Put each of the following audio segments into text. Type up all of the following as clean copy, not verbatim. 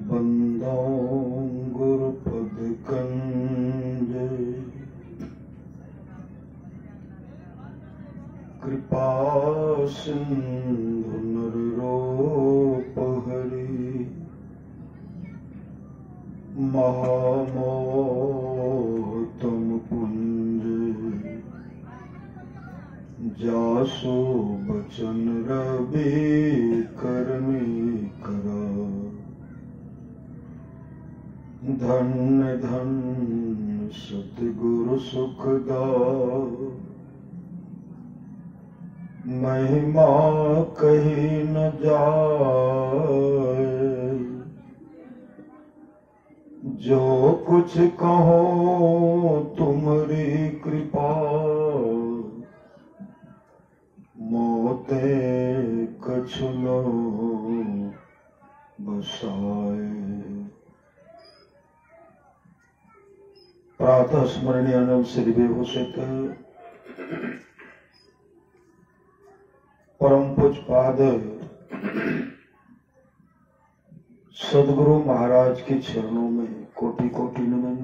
बंदो गुरुपद कंज कृपा सिंधु नररूप हरि महामोहतम पुंज जासु बचन रवि करनी करा धन्य धन्य सतगुरु सुखदा महिमा कही न जाए जो कुछ कहो तुम्हारी कृपा मोते कछु लो बसाए। प्रातः स्मरणीय आनंद श्री विभूषित परम पूज्य पाद सदगुरु महाराज के चरणों में कोटि कोटि नमन।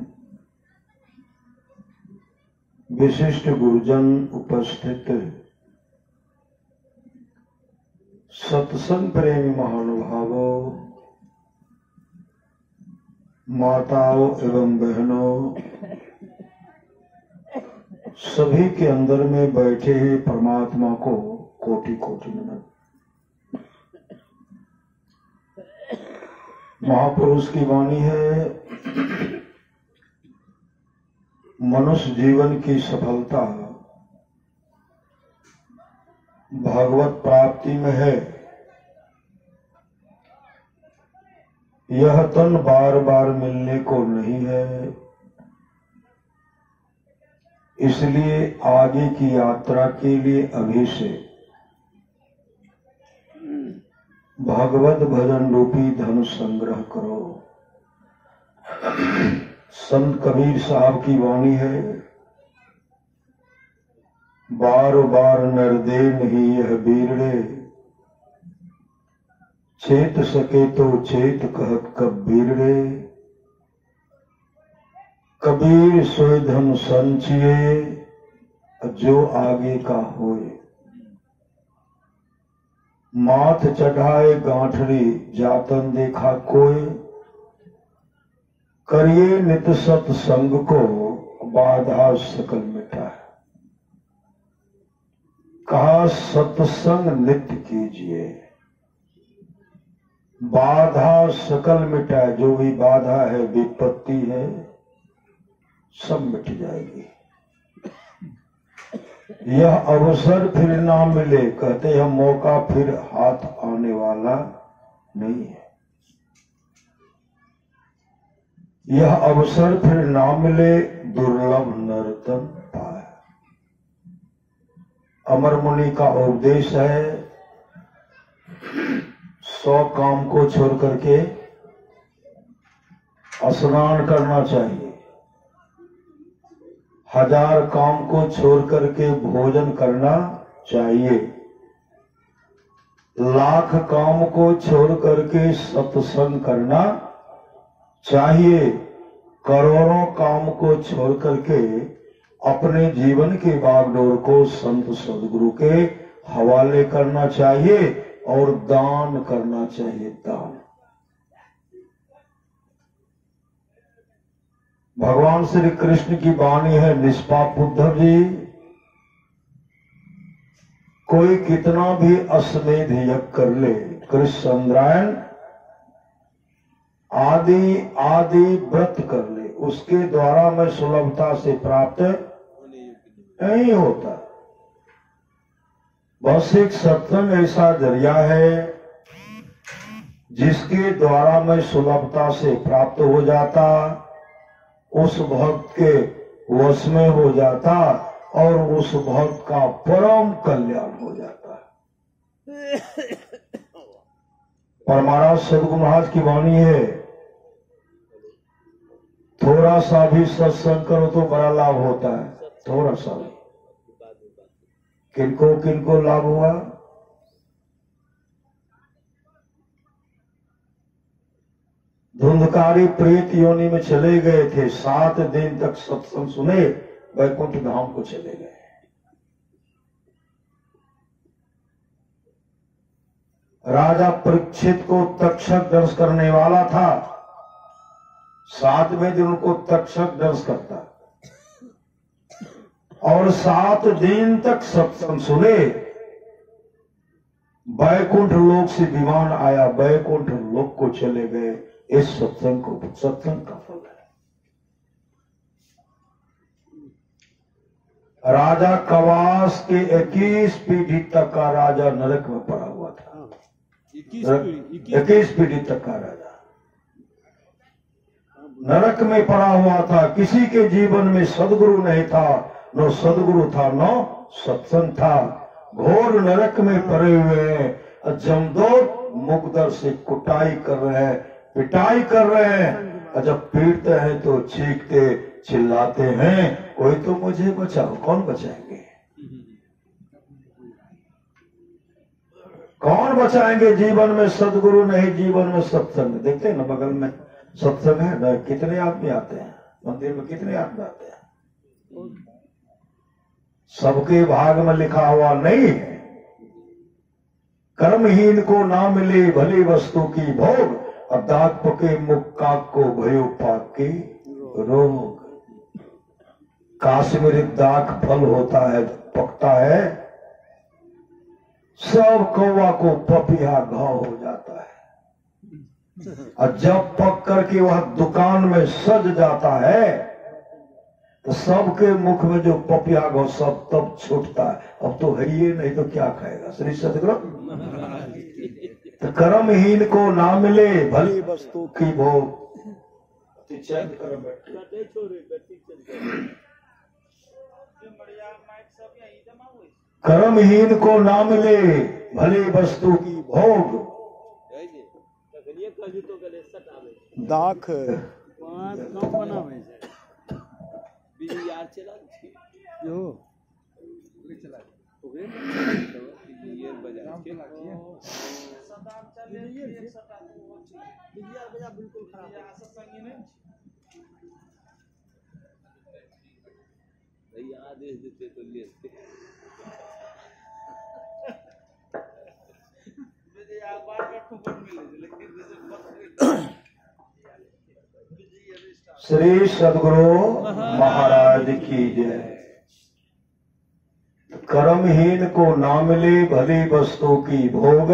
विशिष्ट गुरुजन उपस्थित सत्संग प्रेमी महानुभावों, माताओं एवं बहनों, सभी के अंदर में बैठे हुए परमात्मा को कोटि कोटि नमन। महापुरुष की वाणी है, मनुष्य जीवन की सफलता भगवत प्राप्ति में है। यह तन बार बार मिलने को नहीं है, इसलिए आगे की यात्रा के लिए अभी से भगवत भजन रूपी धन संग्रह करो। संत कबीर साहब की वाणी है, बार बार नर दे नहीं यह बीरड़े, चेत सके तो चेत कहत कबीरड़े, कबीर सोए धन संचिए जो आगे का होए, माथ चढ़ाए गांठरी जातन देखा कोय, करिए नित सत्संग को बाधा सकल मिटाए। कहा सत्संग नित्य कीजिए, बाधा सकल मिटाए। जो भी बाधा है, विपत्ति है, सब मिट जाएगी। यह अवसर फिर ना मिले, कहते हैं मौका फिर हाथ आने वाला नहीं है। यह अवसर फिर ना मिले, दुर्लभ नर्तन पाए। अमर मुनि का उपदेश है, 100 काम को छोड़ करके स्नान करना चाहिए, 1000 काम को छोड़ करके भोजन करना चाहिए, 1,00,000 काम को छोड़ करके सत्संग करना चाहिए, करोड़ों काम को छोड़ करके अपने जीवन के बागडोर को संत सदगुरु के हवाले करना चाहिए और दान करना चाहिए। दान भगवान श्री कृष्ण की वाणी है, निष्पाप उद्धव जी, कोई कितना भी अश्वमेध यज्ञ कर ले, कृष्ण चंद्रायण आदि आदि व्रत कर ले, उसके द्वारा मैं सुलभता से प्राप्त नहीं होता। बस एक सत्संग ऐसा जरिया है जिसके द्वारा मैं सुलभता से प्राप्त हो जाता, उस भक्त के वश में हो जाता और उस भक्त का परम कल्याण हो जाता है। परमाराज सदगुरु महाराज की वाणी है, थोड़ा सा भी सत्संग करो तो बड़ा लाभ होता है, थोड़ा सा भी। किनको किनको लाभ हुआ? धुंधकारी प्रेत योनि में चले गए थे, 7 दिन तक सत्संग सुने, वैकुंठ धाम को चले गए। राजा परीक्षित को तक्षक दंश करने वाला था, 7वें दिन उनको तक्षक दंश करता और 7 दिन तक सत्संग सुने। वैकुंठ लोक से विमान आया, वैकुंठ लोक को चले गए। इस सत्संग को सत्संग का फल है। राजा कवास के 21 पीढ़ी तक का राजा नरक में पड़ा हुआ था। 21 पीढ़ी तक का राजा नरक में पड़ा हुआ था। किसी के जीवन में सदगुरु नहीं था, न सदगुरु था न सत्संग था। घोर नरक में पड़े हुए हैं। जमदूत मुकदर से कुटाई कर रहे हैं, पिटाई कर रहे हैं। और जब पीटते हैं तो चीखते चिल्लाते हैं, कोई तो मुझे बचाओ। कौन बचाएंगे? कौन बचाएंगे? जीवन में सदगुरु नहीं, जीवन में सत्संग। देखते हैं ना बगल में सत्संग है ना, कितने आदमी आते हैं मंदिर में, कितने आदमी आते हैं। सबके भाग में लिखा हुआ नहीं है। कर्महीन को ना मिले भली वस्तु की भोग, और दाग पके मुख काक को भयो पाक की रोग। काश्मीरी दाग फल होता है, पकता है, सब कौवा को पपिया घाव हो जाता है। और जब पक करके वह दुकान में सज जाता है तो सबके मुख में जो पपिया घाव सब तब छूटता है। अब तो है ये, नहीं तो क्या खाएगा। श्री सतगुरु। तो कर्महीन को ना मिले भली वस्तु की भोग। कर्महीन को ना मिले भली वस्तु की भोग। दाख आदेश देते तो लेते। श्री सद्गुरु महाराज की जय। कर्महीन को ना मिले भली वस्तु की भोग,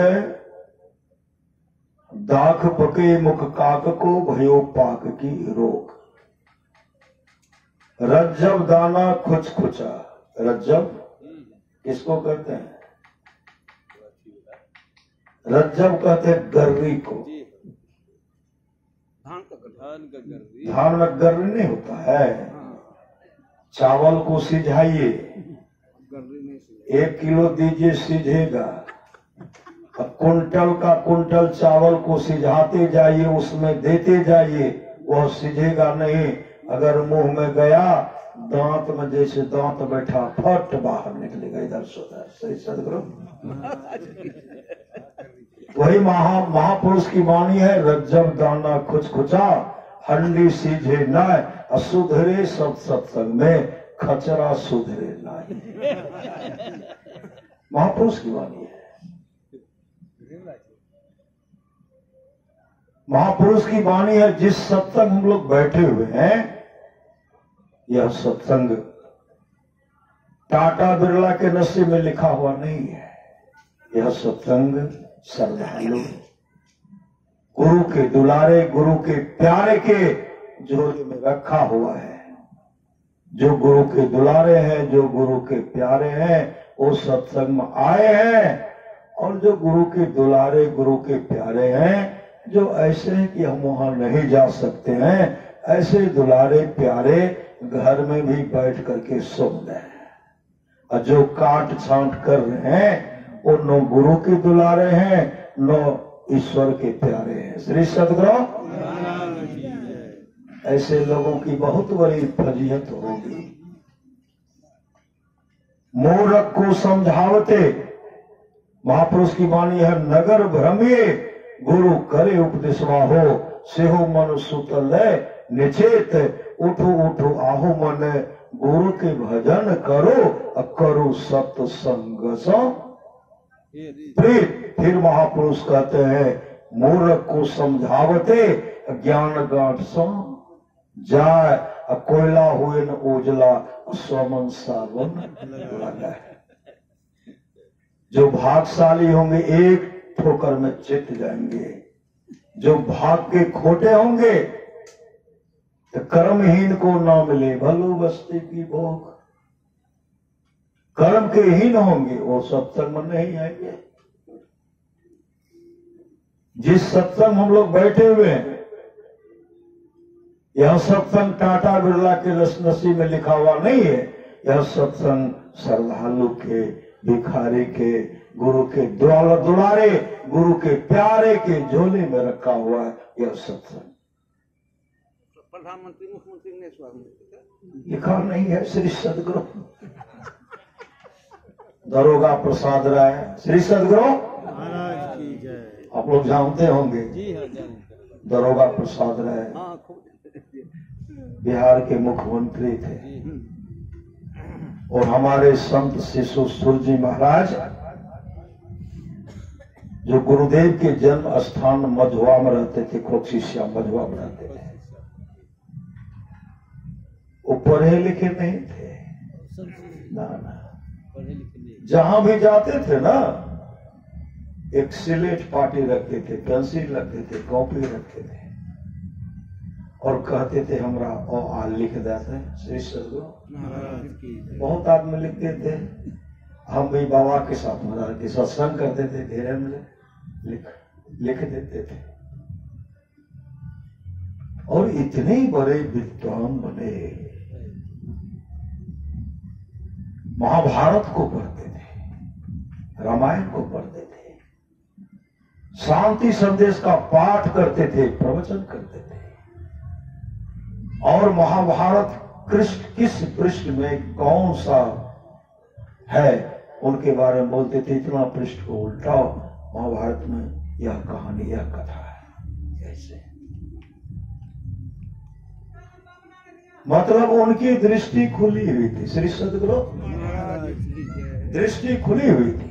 दाख पके मुख काक को भयो पाक की रोग। रज्जब दाना खुच खुचा। रज्जब किसको कहते हैं? रज्जब कहते हैं गर्री को। धान में गर्री नहीं होता है। चावल को सिझाइए, 1 किलो दीजिए, सिझेगा। अब कुंटल का कुंटल चावल को सिझाते जाइए, उसमें देते जाइए, वह सिझेगा नहीं। अगर मुंह में गया, दांत में जैसे दांत बैठा, फट बाहर निकलेगा इधर से उधर। सही सदगुरु। वही महापुरुष की वाणी है, रज्जब दाना खुच खुचा, हंडी सीझे न, असुधरे सब सत्संग में, खचरा सुधरे न। महापुरुष की वाणी है। महापुरुष की वाणी है। जिस सत्संग हम लोग बैठे हुए हैं, यह सत्संग टाटा बिरला के नसीब में लिखा हुआ नहीं है। यह सत्संग श्रद्धालु, गुरु के दुलारे, गुरु के प्यारे के झोले में रखा हुआ है। जो गुरु के दुलारे हैं, जो गुरु के प्यारे हैं, वो सत्संग में आए हैं। और जो गुरु के दुलारे, गुरु के प्यारे हैं, जो ऐसे हैं कि हम वहां नहीं जा सकते हैं, ऐसे दुलारे प्यारे घर में भी बैठ करके सुन रहे हैं। और जो काट छांट कर रहे हैं, वो न गुरु के दुलारे हैं, न ईश्वर के प्यारे हैं। श्री सद्गुरु। ऐसे लोगों की बहुत बड़ी फजीहत होगी। मूर्ख को समझावते, महापुरुष की वाणी है, नगर भ्रमिए गुरु करे उपदेशवा हो, सेहो मन सुतल निचेत, उठो उठो आहो मन गुरु के भजन करो, करो सत्संग सो प्रीत। फिर महापुरुष कहते हैं, मूर्ख को समझावते ज्ञान गांठ सो जाए, कोयला हुए न उजला सोमन सावन लगा। जो भागशाली होंगे एक ठोकर में चित जाएंगे, जो भाग के खोटे होंगे तो कर्महीन को ना मिले भलो बस्ती की भोग। कर्म के हीन होंगे वो सत्संग में नहीं आएंगे। जिस सत्संग हम लोग बैठे हुए हैं, यह सत्संग टाटा बिरला के नसीब में लिखा हुआ नहीं है। यह सत्संग श्रद्धालु के, भिखारी के, गुरु के दुलारे, गुरु के प्यारे के झोले में रखा हुआ है यह सत्संग। प्रधानमंत्री मुख्यमंत्री ने स्वागत लिखा नहीं है। श्री सदगुरु दरोगा प्रसाद राय, श्री सदगुरु महाराज की जय। आप लोग जानते होंगे, जी हाँ जानते। दरोगा प्रसाद राय बिहार के मुख्यमंत्री थे। और हमारे संत शिशु सूरजी महाराज जो गुरुदेव के जन्म स्थान मझुआ में रहते थे, खोखसीसिया मझुआ में रहते थे, वो पढ़े लिखे नहीं थे ना। जहां भी जाते थे ना, एक सिलेट पार्टी रखते थे, पेंसिल रखते थे, कॉपी रखते थे और कहते थे हमरा आ लिख देते। श्री सदगुरु बहुत आदमी लिखते थे। हम भी बाबा के साथ महाराज के सत्संग करते थे, धीरे लिख देते थे और इतने बड़े विद्वान बने। महाभारत को पढ़ते थे, रामायण को पढ़ते थे, शांति संदेश का पाठ करते थे, प्रवचन करते थे। और महाभारत किस पृष्ठ में कौन सा है उनके बारे में बोलते थे। इतना पृष्ठ को उल्टाओ, महाभारत में यह कहानी, यह कथा है। ऐसे मतलब उनकी दृष्टि खुली हुई थी। श्री सदगुरु दृष्टि खुली हुई थी।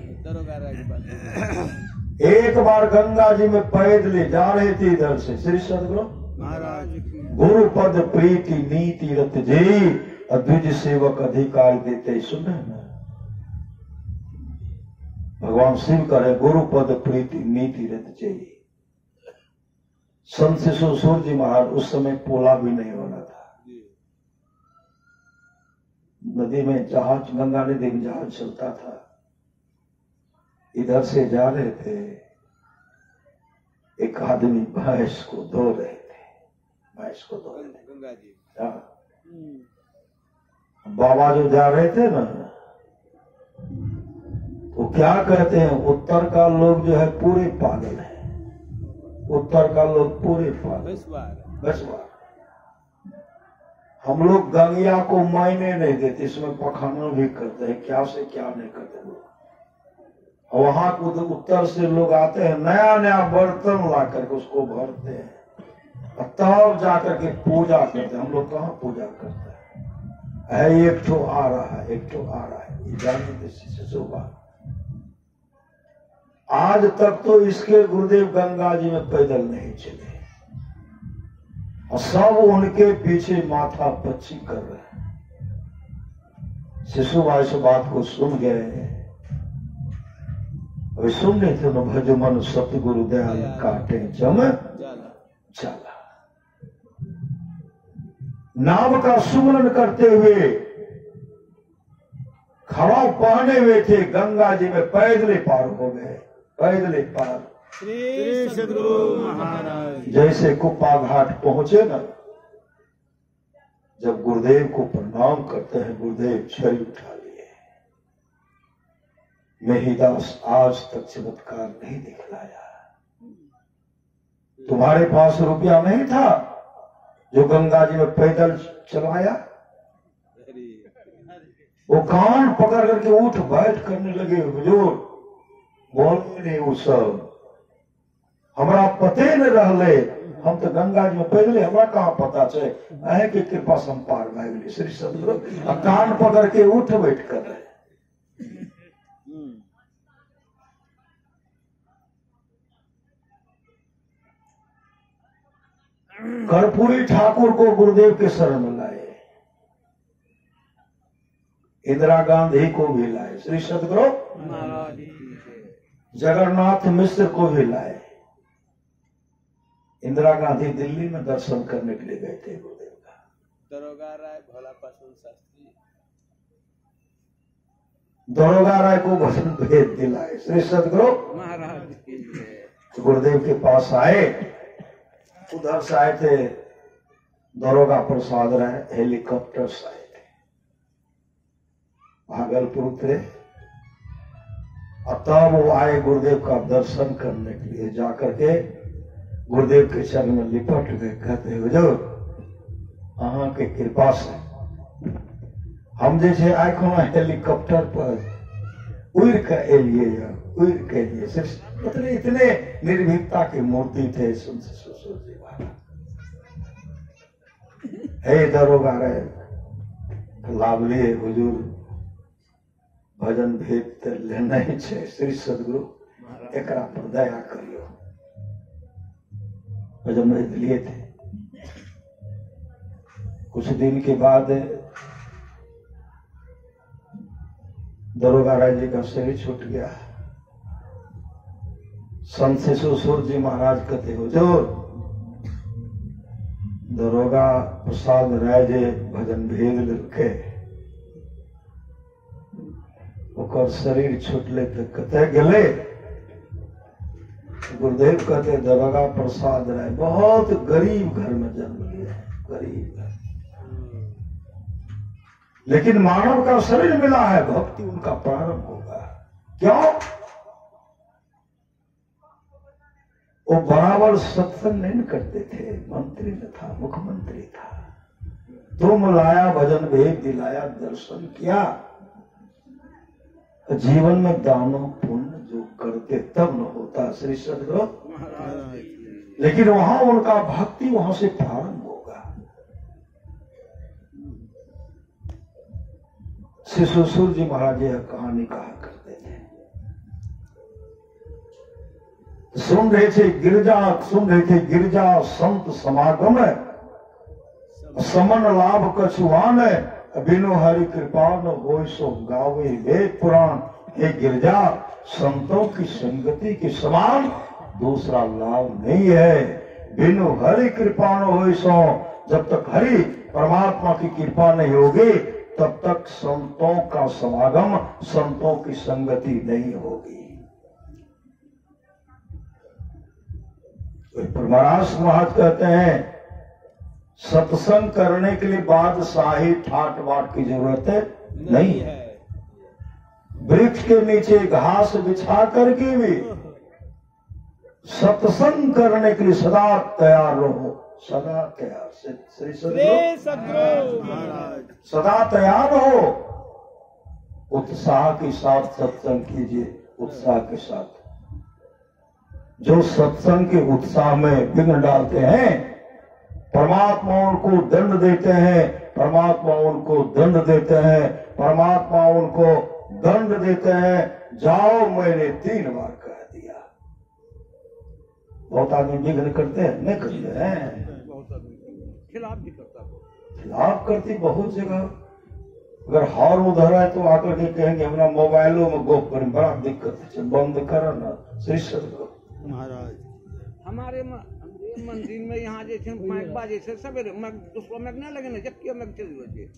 एक बार गंगा जी में पैदल जा रहे थे इधर से, श्री सदगुरु महाराज गुरु पद प्रीति नीति रत जय, द्विज सेवक अधिकार देते। सुने ना, भगवान शिव करे गुरु पद प्रीति नीति रत जय। संत शिशु सूरजी महाराज उस समय पोला भी नहीं होना था। नदी में जहाज, गंगा नदी में जहाज चलता था। इधर से जा रहे थे, एक आदमी भैंस को धो रहे थे, भैंस को धो रहे थे गंगा जी। बाबा जो जा रहे थे ना, वो क्या कहते हैं, उत्तर का लोग जो है पूरे पागल है। उत्तर का लोग पूरे पागल। बस बार हम लोग गंगिया को मायने नहीं देते, इसमें पखाना भी करते हैं, क्या से क्या नहीं करते लोग। वहां को उत्तर से लोग आते हैं, नया नया बर्तन ला करके उसको भरते हैं, तब जाकर के पूजा करते हैं। हम लोग कहाँ पूजा करते हैं। एक ठो आ रहा है, एक ठो आ रहा है, ये जानते सुबह। आज तक तो इसके गुरुदेव गंगा जी में पैदल नहीं चले और सब उनके पीछे माथा पच्ची कर रहे हैं। शिशु भाई से बात को सुन गए, अभी सुन रहे थे, न भज मन सतगुरु दयाल काटे जम चला। नाम का सुमरन करते हुए खड़ा पहने हुए थे, गंगा जी में पैदल पार हो गए, पैदल पार। श्री सदगुरु महाराज जैसे कुप्पा घाट पहुंचे ना, जब गुरुदेव को प्रणाम करते हैं, गुरुदेव छड़ी उठा लिए। मेहिदास आज तक चमत्कार नहीं दिखलाया। तुम्हारे पास रुपया नहीं था जो गंगा जी में पैदल चलाया? वो कान पकड़ करके उठ बैठ करने लगे, हुजूर बोल नहीं वो सब हमारा पते न रहले, हम तो गंगा जी में पैदले, हमारा कहाँ पता चले, अहे की कृपा से हम पार भाग गए। श्री सदगुरु कान पकड़ के उठ बैठ कर रहे। कर्पूरी ठाकुर को गुरुदेव के शरण में लाए, इंदिरा गांधी को भी लाए, श्री सदगुरु महाराज की जय। जगन्नाथ मिश्र को भी लाए। इंदिरा गांधी दिल्ली में दर्शन करने के लिए गए थे गुरुदेव का। दरोगा राय भोला पासवान शास्त्री, दरोगा राय को भजन भेद दिलाए, श्री सदगुरु महाराज की जय। गुरुदेव के पास आए, उधर से आए थे दरोगा प्रसाद राय, हेलीकॉप्टर से आए थे, भागलपुर उतरे और तब वो आए गुरुदेव का दर्शन करने के लिए। जाकर के गुरुदेव के चरण में लिपट गए, कहते हुजूर अहाँ के कृपा से हम जैसे आखो हेलीकॉप्टर पर उड़ के एलिए, उड़ के लिए सिर्फ इतने निर्भीकता की मूर्ति थे। सुन जी हे दरोगा रहे लाभ लिए हुजूर भजन भेद तो लेना ही छे, श्री सदगुरु एकरा पर दया करियो। भजन भेद लिए थे। कुछ दिन के बाद दरोगा राय जी का शरीर छूट गया। संत शिशुसुर जी महाराज कहते हुजूर दरोगा प्रसाद राय जी भजन भेद लिखे ओकर शरीर छूटले तो कते गले। गुरुदेव कहते दरोगा प्रसाद राय बहुत गरीब घर में जन्म लिया, गरीब घर, लेकिन मानव का शरीर मिला है, भक्ति उनका प्रारंभ होगा। क्यों? वो बराबर सत्संग नहीं करते थे, मंत्री न था, मुख्यमंत्री था। तुम लाया भजन भेद दिलाया, दर्शन किया, जीवन में दानों पुण्य जो करते तब न होता, श्री सदगुरु। लेकिन वहां उनका भक्ति वहां से प्रारंभ होगा। शिशुसुर जी महाराज यह कहानी कहा करते थे। सुन रहे थे गिरजा संत समागम, समन लाभ कछुआन, बिनु हरि कृपा न होय सो गावे वेद पुराण। हे गिरजा, संतों की संगति के समान दूसरा लाभ नहीं है। बिनु हरि कृपा न होय सो, जब तक हरि परमात्मा की कृपा नहीं होगी तब तक संतों का समागम, संतों की संगति नहीं होगी। महाराज महाराज कहते हैं सत्संग करने के लिए बादशाही ठाट बाट की जरूरत नहीं है। वृक्ष के नीचे घास बिछा करके भी सत्संग करने के लिए सदा तैयार रहो, सदा तैयार। श्री सदगुरु महाराज सदा तैयार हो, उत्साह के साथ सत्संग कीजिए, उत्साह के साथ। जो सत्संग के उत्साह में विघ्न डालते हैं, परमात्मा उनको दंड देते हैं, परमात्मा उनको दंड देते हैं, परमात्मा उनको दंड देते हैं। जाओ, मैंने 3 बार कह दिया। बहुत आदमी विघ्न करते हैं, नहीं करते हैं, बहुत आदमी खिलाफ भी करता है, खिलाफ करती बहुत जगह। अगर हॉर्न उधर है तो आकर के कहेंगे हमारा मोबाइलों में गोप करें, बड़ा दिक्कत है, बंद करो ना। श्री सदगुरु महाराज हमारे मंदिर में यहाँ जैसे माइक बाजे से सवेरे उसको मैग नहीं लगे ना, जबकि मैग चली होती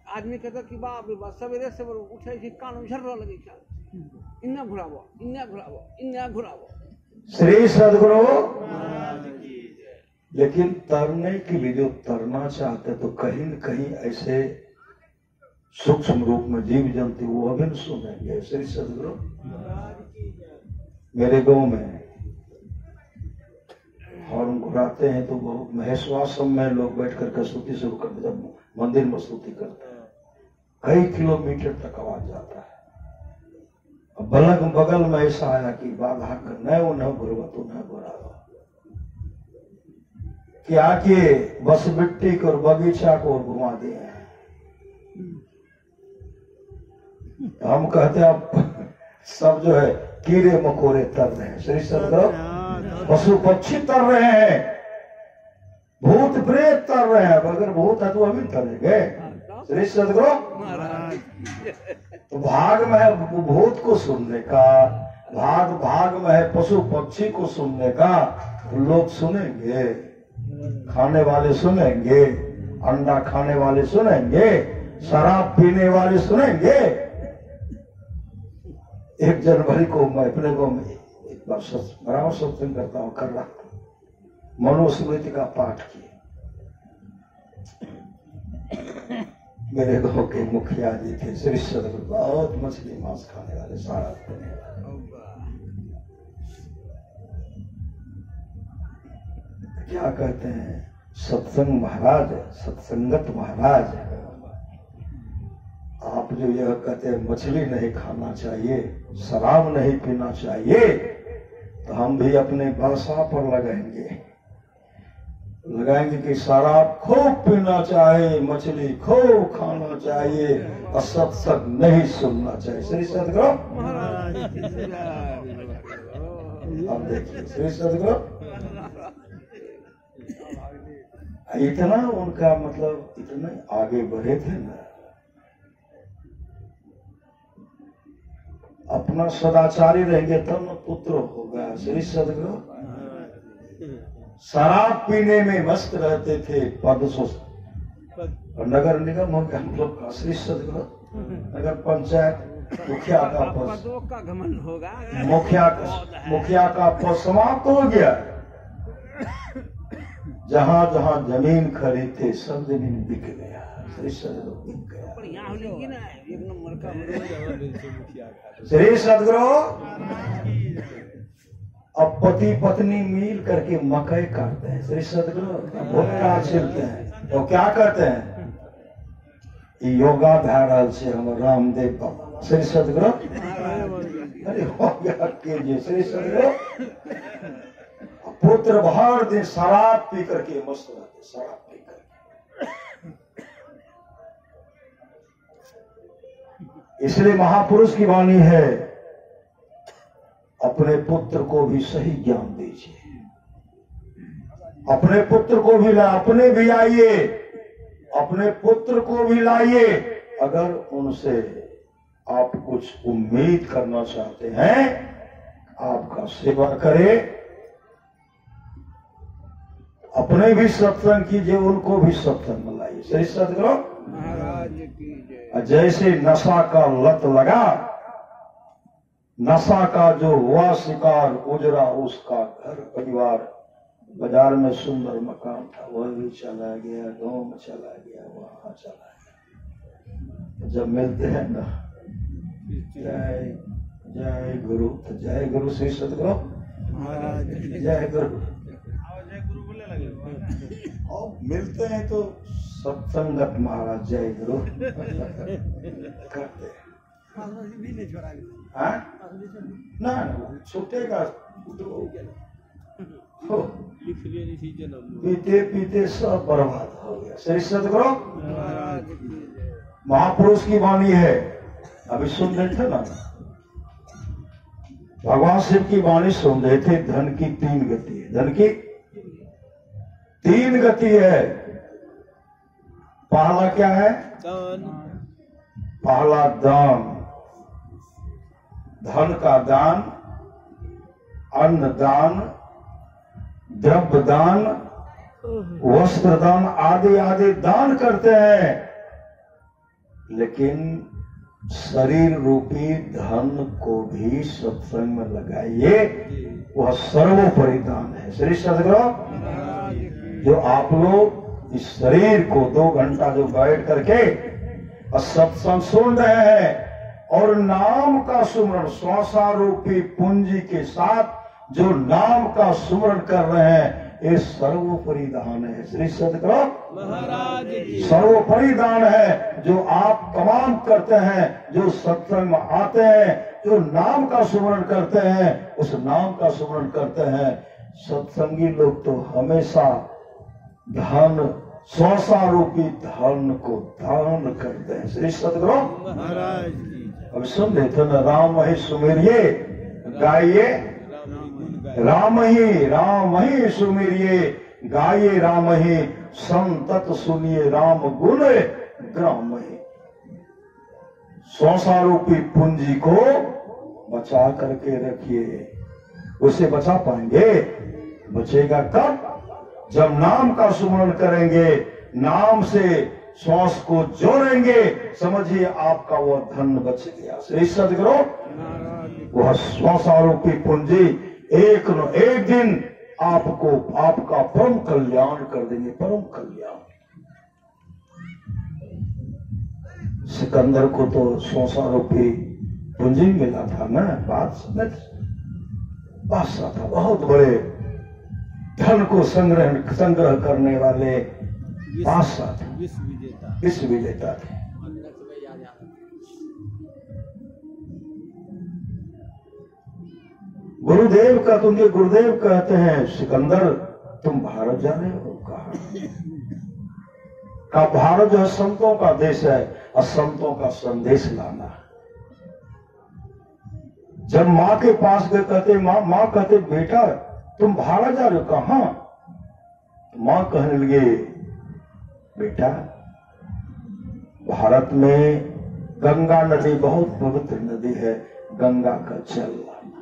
आदमी कहता कि बाप रे बाप सवेरे से उठे छी कान झर्रा लगे छा, इन्ना घुरावो, इन्ना घुरावो, इन्ना घुरावो। श्री सदगुरु। लेकिन तरने के लिए जो तरना चाहते तो कहीं न कहीं ऐसे सूक्ष्म रूप में जीव जंतु वो अभी सुनेंगे। श्री सदगुरु। मेरे गांव में हॉर्न घुराते हैं तो बहुत महेश्वासम में लोग बैठ कर स्तुति शुरू करते, जब मंदिर में स्तुति करते हैं कई किलोमीटर तक आवाज जाता है। अब बगल में ऐसा आया कि बाधा कर न गुरबतु न गुरा क्या किए, बस मिट्टी को और बगीचा को घुमा दिए। हम कहते हैं अब सब जो है कीड़े मकोड़े तर रहे हैं, श्री सदगुरु, पशु पक्षी तर रहे हैं, भूत प्रेत तर रहे हैं। अगर भूत है तो हम ही तरेंगे, श्री सदगुरु। तो भाग में है भूत को सुनने का, भाग में है पशु पक्षी को सुनने का। तो लोग सुनेंगे, खाने वाले सुनेंगे, अंडा खाने वाले सुनेंगे, शराब पीने वाले सुनेंगे। 1 जनवरी को मैं अपने गाँव में एक बार बराबर सत्संग करता हूँ, कर रहा मनुस्मृति का पाठ किए। मेरे गांव के मुखिया जी थे श्री सदगुरु, बहुत मछली मांस खाने वाले, सारा खाने वाले। क्या कहते हैं, सत्संग महाराज, सत्संगत महाराज। आप जो यह कहते हैं मछली नहीं खाना चाहिए, शराब नहीं पीना चाहिए, तो हम भी अपने भाषा पर लगाएंगे कि शराब खूब पीना चाहिए, मछली खूब खाना चाहिए और सत्संग नहीं सुनना चाहिए। श्री सदगुरु अब देखिए, श्री सदगुरु इतना उनका मतलब इतने आगे बढ़े थे ना, अपना सदाचारी रहेंगे तब न पुत्र होगा। श्री सदगुरु शराब पीने में मस्त रहते थे, पद और नगर निगम हो गया हम लोग का, श्री सदगुरु नगर पंचायत मुखिया का पद, घमंड होगा, मुखिया का पद समाप्त हो गया। जहां जहां जमीन खरीदते सब जमीन बिक गया, श्री सदगुरु बिक गया। एक नंबर का श्री सदगुरु अब पति पत्नी मिल करके मकई काटते हैं, श्री सदगुरु भुट्टा छिलते हैं, तो क्या करते हैं, योगाभ्यास से हम रामदेव बाबा, श्री सदगुरु अरे हो गया कीजिए। श्री सदगुरु पुत्र भर दिन शराब पी करके मस्त रहते, शराब पी करके। इसलिए महापुरुष की वाणी है, अपने पुत्र को भी सही ज्ञान दीजिए, अपने पुत्र को भी अपने भी आइए, अपने पुत्र को भी लाइए। अगर उनसे आप कुछ उम्मीद करना चाहते हैं, आपका सेवा करे, अपने भी सत्संग कीजिए, उनको भी सत्संग में लाइए। श्री सदगुरु महाराज की जय। जैसे नशा का लत लगा, नशा का जो हुआ शिकार, उजरा उसका घर परिवार, बाजार में सुंदर मकान था वह भी चला गया, गांव में चला गया, वहां चला गया। जब मिलते हैं ना, जय जय गुरु, तो जय गुरु श्री सदगुरु महाराज जय गुरु, और मिलते हैं तो सत्संगत महाराज जय गुरु करते हैं। हाँ? ना छूटेगा तो पीते पीते सब बर्बाद हो गया। श्री सदगुरु महापुरुष की वाणी है, अभी सुन रहे थे ना, भगवान शिव की वाणी सुन रहे थे। धन की 3 गति है, धन की 3 गति है। पहला क्या है, पहला दान, धन का दान, अन्न दान, द्रव्य दान, वस्त्र दान आदि आदि दान करते हैं। लेकिन शरीर रूपी धन को भी सत्संग में लगाइए, वह सर्वोपरि दान है। श्री सदगुरु जो आप लोग इस शरीर को 2 घंटा जो बैठ करके सत्संग सुन रहे हैं और नाम का सुमरण श्वासारूपी पूंजी के साथ जो नाम का सुमरण कर रहे हैं, ये सर्वोपरि दान है। श्री सदगुरु महाराज की सर्वोपरि दान है। जो आप तमाम करते हैं, जो सत्संग में आते हैं, जो नाम का सुमरण करते हैं, उस नाम का सुमरण करते हैं। सत्संगी लोग तो हमेशा धन, स्वसा रूपी धन को दान करते हैं। श्री सदगुरु महाराज की अब सुन लेते ना, राम ही सुमेरिये गाइए, राम ही सुमेरिये गाइए, राम ही संतत सुनिए, राम गुण ग्राम ही। स्वसा रूपी पूंजी को बचा करके रखिए। उसे बचा पाएंगे? बचेगा कब? जब नाम का सुमरण करेंगे, नाम से श्वास को जोड़ेंगे, समझिए आपका वो धन बच गया। श्री सदगुरु वह श्वासारूपी पूंजी एक न एक दिन आपको आपका परम कल्याण कर देंगे, परम कल्याण। सिकंदर को तो श्वासारूपी पूंजी मिला था ना, बात समझ, बादशाह था, बहुत बड़े धन को संग्रह करने वाले बादशाह थे, विश्व विजेता थे। गुरुदेव का तुमके गुरुदेव कहते हैं, सिकंदर तुम भारत जा रहे हो? कहा भारत जो है संतों का देश है और संतों का संदेश लाना है। जब माँ के पास गए, कहते माँ कहते बेटा तुम भारत जा रहे हो? कहां? तो माँ कहने लगे बेटा भारत में गंगा नदी बहुत पवित्र नदी है, गंगा का जल लाना।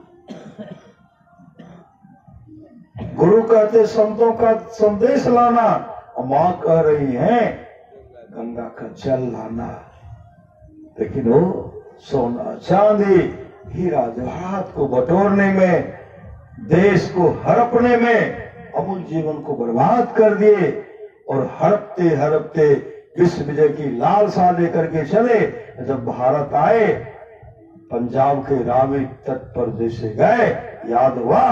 गुरु कहते संतों का संदेश लाना, और माँ कह रही है गंगा का जल लाना। लेकिन वो सोना चांदी हीरा जवाहरात को बटोरने में, देश को हड़पने में अमूल जीवन को बर्बाद कर दिए, और हड़पते हड़पते विश्व विजय की लालसा लेकर के चले। जब भारत आए, पंजाब के रावी तट पर जैसे गए, याद हुआ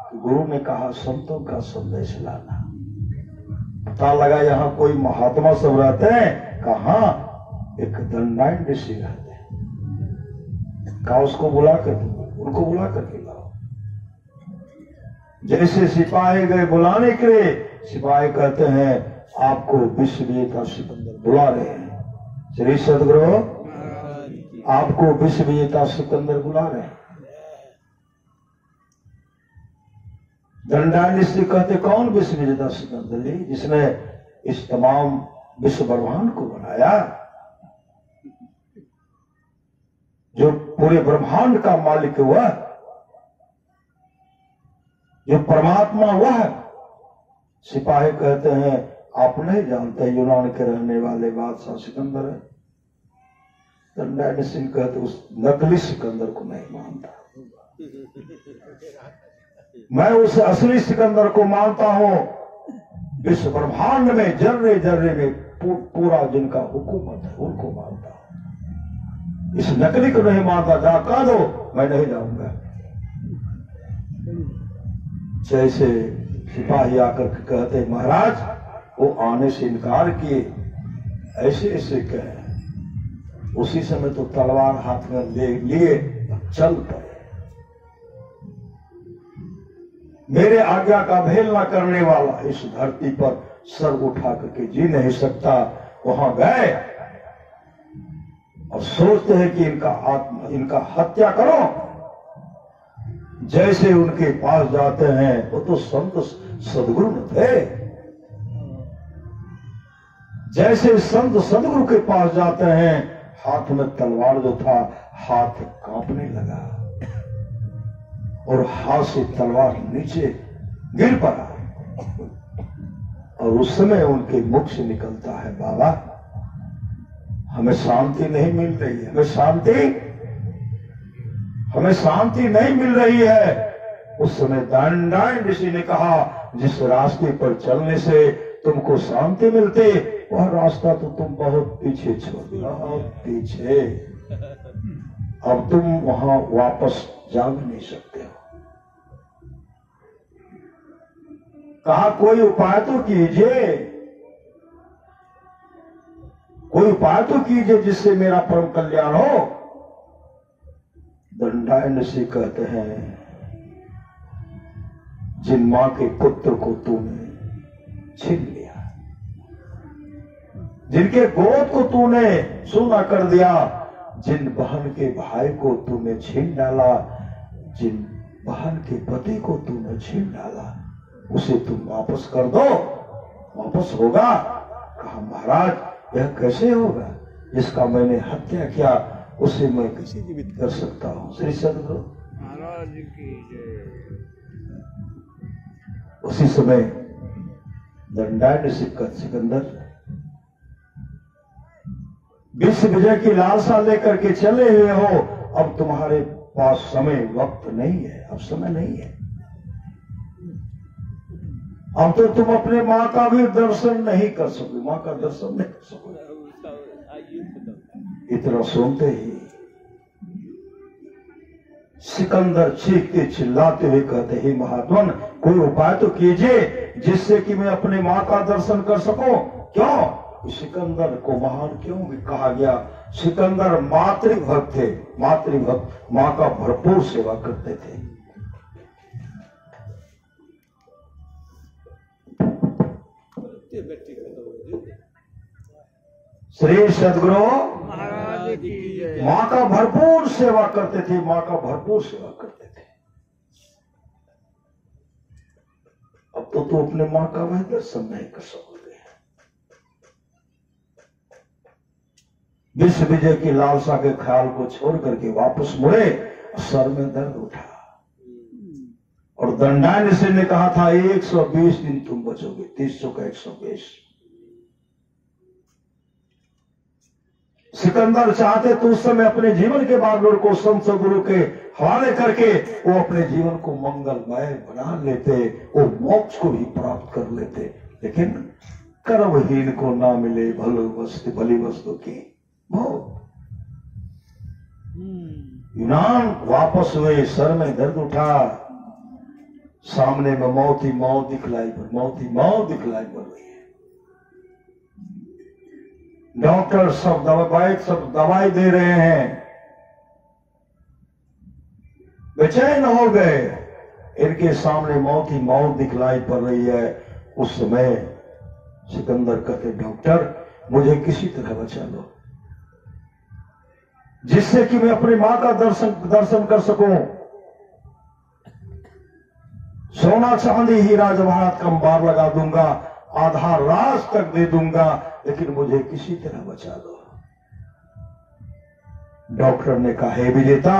कि गुरु ने कहा संतों का संदेश लाना। पता लगा यहाँ कोई महात्मा सब रहते हैं, कहा एक दंडायन ऋषि रहते हैं। कहा उसको बुला कर, उनको बुला करके लाओ। जैसे सिपाही गए बुलाने के लिए, सिपाही कहते हैं आपको विश्व विजेता सिकंदर बुला रहे हैं। श्री सदगुरु आपको विश्व विजेता सिकंदर बुला रहे हैं। दंडायन ऋषि कहते कौन विश्व विजेता सिकंदर जी? जिसने इस तमाम विश्व ब्रह्मांड को बनाया, जो पूरे ब्रह्मांड का मालिक हुआ, जो परमात्मा हुआ है। सिपाही कहते हैं आप नहीं जानते यूनान के रहने वाले बादशाह सिकंदर है। दंडायन सिंह कहते उस नकली सिकंदर को नहीं मानता, मैं उस असली सिकंदर को मानता हूं। विश्व ब्रह्मांड में जर्रे जर्रे में पूरा जिनका हुकूमत है उनको मानता हूं, इस नकली को नहीं मानता। जा कह दो मैं नहीं जाऊंगा। जैसे सिपाही आकर के कहते महाराज वो आने से इनकार किए, ऐसे ऐसे कहे। उसी समय तो तलवार हाथ में ले लिए चल पड़े। मेरे आज्ञा का भेल न करने वाला इस धरती पर सर उठा करके जी नहीं सकता। वहां गए और सोचते हैं कि इनका हत्या करो। जैसे उनके पास जाते हैं, वो तो संत सदगुरु थे, जैसे संत सदगुरु के पास जाते हैं, हाथ में तलवार जो था हाथ कांपने लगा और हाथ से तलवार नीचे गिर पड़ा। और उस समय उनके मुख से निकलता है बाबा हमें शांति नहीं मिल रही है, हमें शांति नहीं मिल रही है। उस समय दंडायन ऋषि ने कहा जिस रास्ते पर चलने से तुमको शांति मिलती, वह रास्ता तो तुम बहुत पीछे छोड़, बहुत पीछे। अब तुम वहां वापस जा भी नहीं सकते हो। कहा कोई उपाय तो कीजिए, कोई उपाय तो कीजिए जिससे मेरा परम कल्याण हो। दंडायन से कहते हैं, जिन मां के पुत्र को तूने छीन लिया, जिनके गोद को तूने सूना कर दिया, जिन बहन के भाई को तूने छीन डाला, जिन बहन के पति को तूने छीन डाला, उसे तुम वापस कर दो। वापस होगा? कहा महाराज यह कैसे होगा? जिसका मैंने हत्या किया उसे मैं कैसे जीवित कर सकता हूं? श्री सदगुरु महाराज की जय। उसी समय दंडायन सिकंदर विश्व विजय की लालसा लेकर के चले हुए हो। अब तुम्हारे पास समय वक्त नहीं है, अब समय नहीं है। अब तो तुम अपने मां का भी दर्शन नहीं कर सकोगे, मां का दर्शन नहीं कर सकोगे। इतना सुनते ही सिकंदर चीखते चिल्लाते हुए कहते, हे महात्मन कोई उपाय तो कीजिए जिससे कि मैं अपने मां का दर्शन कर सकूं। क्यों? सिकंदर को महान क्यों भी कहा गया? सिकंदर मातृभक्त थे, मातृभक्त, मां का भरपूर सेवा करते थे। श्री सदगुरु महाराज की जय। मां का भरपूर सेवा करते थे, मां का भरपूर सेवा करते थे। अब तो तू अपने मां का वह दर्शन नहीं कर सकोगे। विश्व विजय की लालसा के ख्याल को छोड़ करके वापस मुड़े, सर में दर्द उठा और दंडायन से ने कहा था 120 दिन तुम बचोगे, 300 का 120। सिकंदर चाहते तो उस समय अपने जीवन के बागडोर को संत सद्गुरु के हवाले करके वो अपने जीवन को मंगलमय बना लेते, वो मोक्ष को भी प्राप्त कर लेते। लेकिन कर्महीन को ना मिले भली वस्तु की भोग। यूनान वापस हुए, सर में दर्द उठा, सामने में मौत ही मौत दिखलाई पड़, मौत ही मौत दिखलाई पड़ रही है। डॉक्टर सब दवाई दे रहे हैं, बेचैन हो गए। इनके सामने मौत ही मौत दिखलाई पड़ रही है। उस समय सिकंदर कहते, डॉक्टर मुझे किसी तरह बचा लो जिससे कि मैं अपनी मां का दर्शन कर सकूं। सोना चांदी हीरा जवाहरात का अंबार लगा दूंगा, आधा राज तक दे दूंगा, लेकिन मुझे किसी तरह बचा दो। डॉक्टर ने कहा, हे विजेता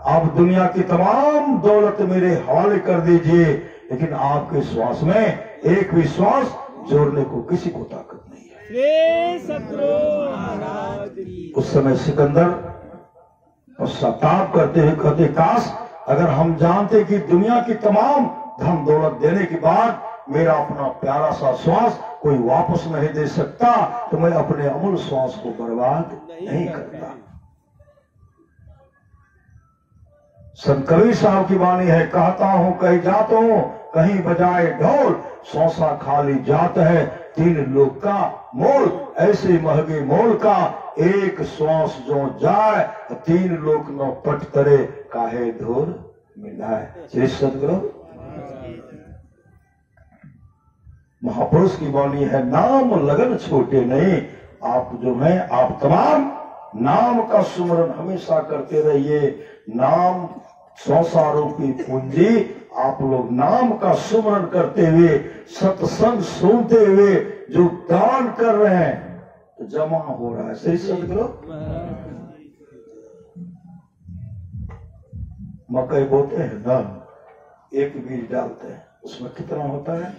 आप दुनिया की तमाम दौलत मेरे हवाले कर दीजिए, लेकिन आपके श्वास में एक भी श्वास जोड़ने को किसी को ताकत नहीं है। श्री सद्गुरु महाराज की। उस समय सिकंदर पश्चाताप करते हुए कहते, काश अगर हम जानते कि दुनिया की तमाम धन दौलत देने के बाद मेरा अपना प्यारा सा श्वास कोई वापस नहीं दे सकता, तो मैं अपने अमूल्य श्वास को बर्बाद नहीं करता। संत कबीर साहब की वाणी है, कहता हूं कहीं जाता हूं कहीं बजाए ढोल, सौसा खाली जात है 3 लोक का मोल, ऐसे महंगे मोल का एक श्वास जो जाए 3 लोक न पट करे, काहे धूर मिलाए। श्री सद्गुरु महापुरुष की वाणी है, नाम लगन छोटे नहीं। आप जो हैं, आप तमाम नाम का सुमरन हमेशा करते रहिए। नाम संसारों की पूंजी, आप लोग नाम का सुमरन करते हुए, सत्संग सुनते हुए जो दान कर रहे हैं तो जमा हो रहा है। श्री सद्गुरु मकई बोते हैं ना, एक बीज डालते हैं, उसमें कितना होता है?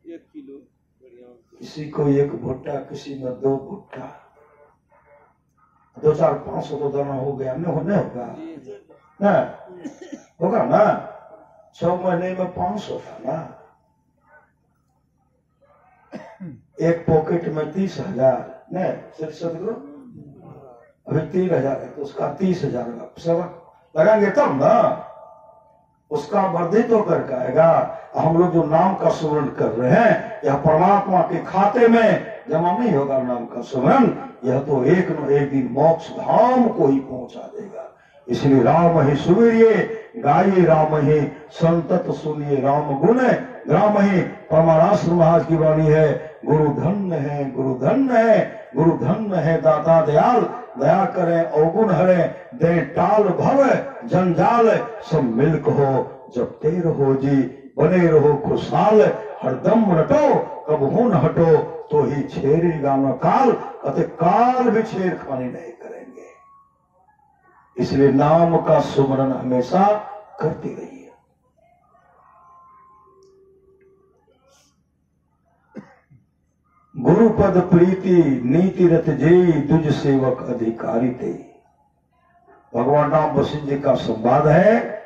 1 किलो। किसी को 1 भुट्टा, किसी में 2 भुट्टा, 2, 4, 500 तो दाना हो गया। नहीं होगा ना, होगा ना। 6 महीने में 500 था ना। एक पॉकेट में 30,000 नहीं, सिर्फ सदगुरु अभी 3,000 है तो उसका 30,000 लगाएंगे तब ना। उसका वर्धित होकर के आएगा। हम लोग जो नाम का सुमरण कर रहे हैं, यह परमात्मा के खाते में जमा नहीं होगा। नाम का सुमरण यह तो एक न एक दिन मोक्ष धाम को ही पहुंचा देगा। इसलिए राम ही सुवीर्य गाये, राम ही संतत सुनिए राम गुण, राम ही परमाराष्ट्र महाराज की वाणी है। गुरु धन्य है, गुरु धन्य है, गुरु धन्य है दाता दयाल, दया करें अवगुण हरे, दे टाल भव जंजाल, सब मिल कहो जब ते रहो जी, बने रहो खुशहाल, हरदम रटो कब हो न हटो, तो ही छेड़ेगा न काल, अतः काल भी छेड़खानी नहीं करेंगे। इसलिए नाम का सुमरण हमेशा करती रहिए। गुरुपद प्रीति नीति रथ जेई, दुज सेवक अधिकारी थे। भगवान राम वशिष्ठ जी का संवाद है,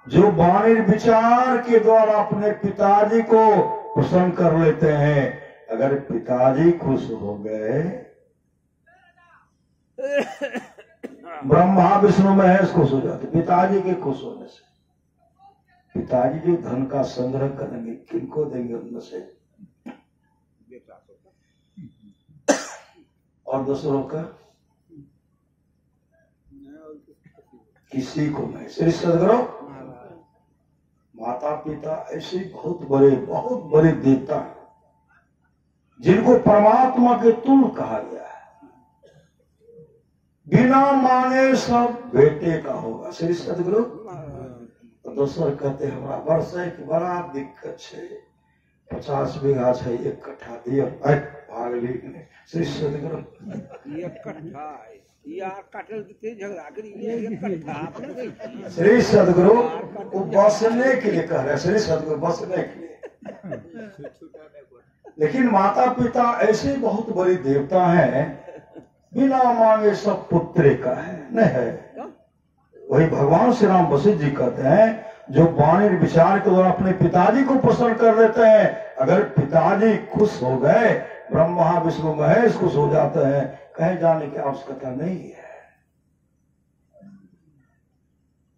जो वाणी विचार के द्वारा अपने पिताजी को प्रसन्न कर लेते हैं, अगर पिताजी खुश हो गए, ब्रह्मा विष्णु महेश खुश हो जाते पिताजी के खुश होने से। पिताजी जो धन का संग्रह करेंगे किनको देंगे? उनमें से और दूसरों का किसी को नहीं। श्री सदगुरु माता पिता ऐसे बहुत बड़े देवता हैं जिनको परमात्मा के तुल्य कहा गया है। बिना मांगे सब बेटे का होगा। श्री सदगुरु तो दोसर कहते हमारा वर्ष एक बड़ा दिक्कत है, 50 बीघा है, 1 कट्ठा दिया भाग ली। श्री सदगुरु 1 कट्ठा यार काटल के झगड़ा करी 1 कट्ठा। श्री सदगुरु वो बसने के लिए कह रहे हैं। श्री सदगुरु बसने के लिए, लेकिन माता पिता ऐसे बहुत बड़े देवता हैं, बिना मांगे सब पुत्र का है नहीं है। वही भगवान श्री राम वशिष्ठ जी कहते हैं, जो वाणी विचार के द्वारा अपने पिताजी को प्रसन्न कर लेते हैं, अगर पिताजी खुश हो गए, ब्रह्मा विष्णु महेश खुश हो जाते हैं, कहे जाने की आवश्यकता नहीं है।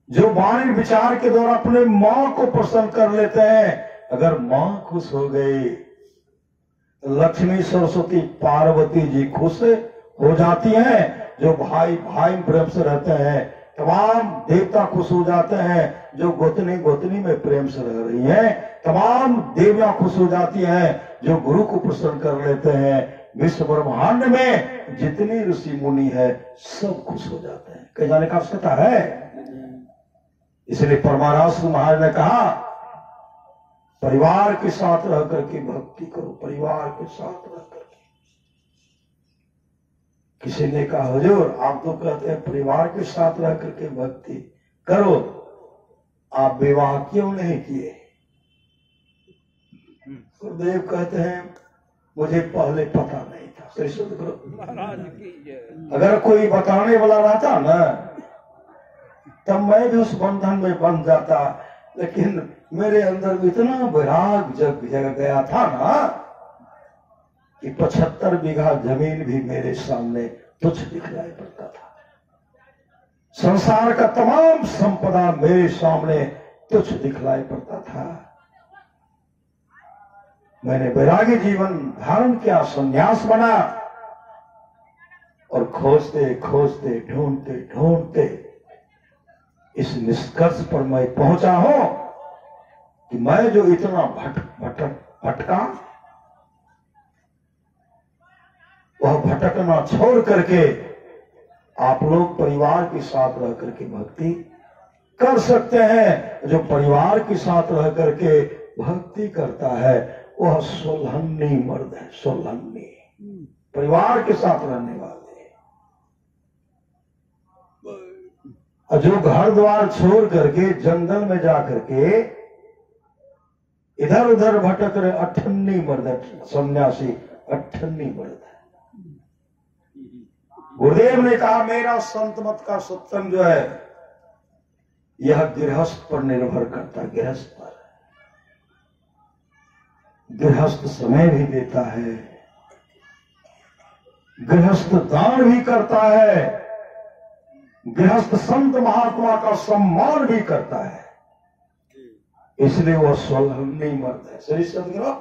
जो वाणी विचार के द्वारा अपने मां को प्रसन्न कर लेते हैं, अगर मां खुश हो गई, लक्ष्मी सरस्वती पार्वती जी खुश हो जाती हैं। जो भाई भाई प्रेम से रहते हैं, तमाम देवता खुश हो जाते हैं। जो गोतनी में प्रेम से रह रही हैं, तमाम देवियां खुश हो जाती हैं। जो गुरु को प्रसन्न कर लेते हैं, विश्व ब्रह्मांड में जितनी ऋषि मुनि है सब खुश हो जाते हैं। कह जाने का आवश्यकता है। इसलिए परमाराष्ट्र महाराज ने कहा, परिवार के साथ रह करके भक्ति करो, परिवार के साथ रह करके। किसी ने कहा, हुजूर आप तो कहते हैं परिवार के साथ रह करके भक्ति करो, आप विवाह क्यों नहीं किए? गुरुदेव कहते हैं, मुझे पहले पता नहीं था। श्री सदगुरु महाराज की जय। अगर कोई बताने वाला रहता ना, तब मैं भी उस बंधन में बंध जाता। लेकिन मेरे अंदर भी इतना वैराग जग गया था ना, कि 75 बीघा जमीन भी मेरे सामने तुच्छ दिखलाई पड़ता था। संसार का तमाम संपदा मेरे सामने तुच्छ दिखलाई पड़ता था। मैंने वैरागी जीवन धारण किया, संन्यास बना, और खोजते खोजते ढूंढते ढूंढते इस निष्कर्ष पर मैं पहुंचा हूं कि मैं जो इतना भटका, वह भटकना छोड़ करके आप लोग परिवार के साथ रह करके भक्ति कर सकते हैं। जो परिवार के साथ रह करके भक्ति करता है वह सोलहन्नी मर्द है, सोलहन्नी परिवार के साथ रहने वाले। और जो घर द्वार छोड़ करके जंगल में जा करके इधर उधर भटक रहे, अठन्नी मर्द है, सन्यासी अठन्नी मर्द है। गुरुदेव ने कहा, मेरा संत मत का सत्संग जो है यह गृहस्थ पर निर्भर करता है। गृहस्थ पर, गृहस्थ समय भी देता है, गृहस्थ दान भी करता है, गृहस्थ संत महात्मा का सम्मान भी करता है। इसलिए वह स्वलहनी मर्द है। सही सदगुरु।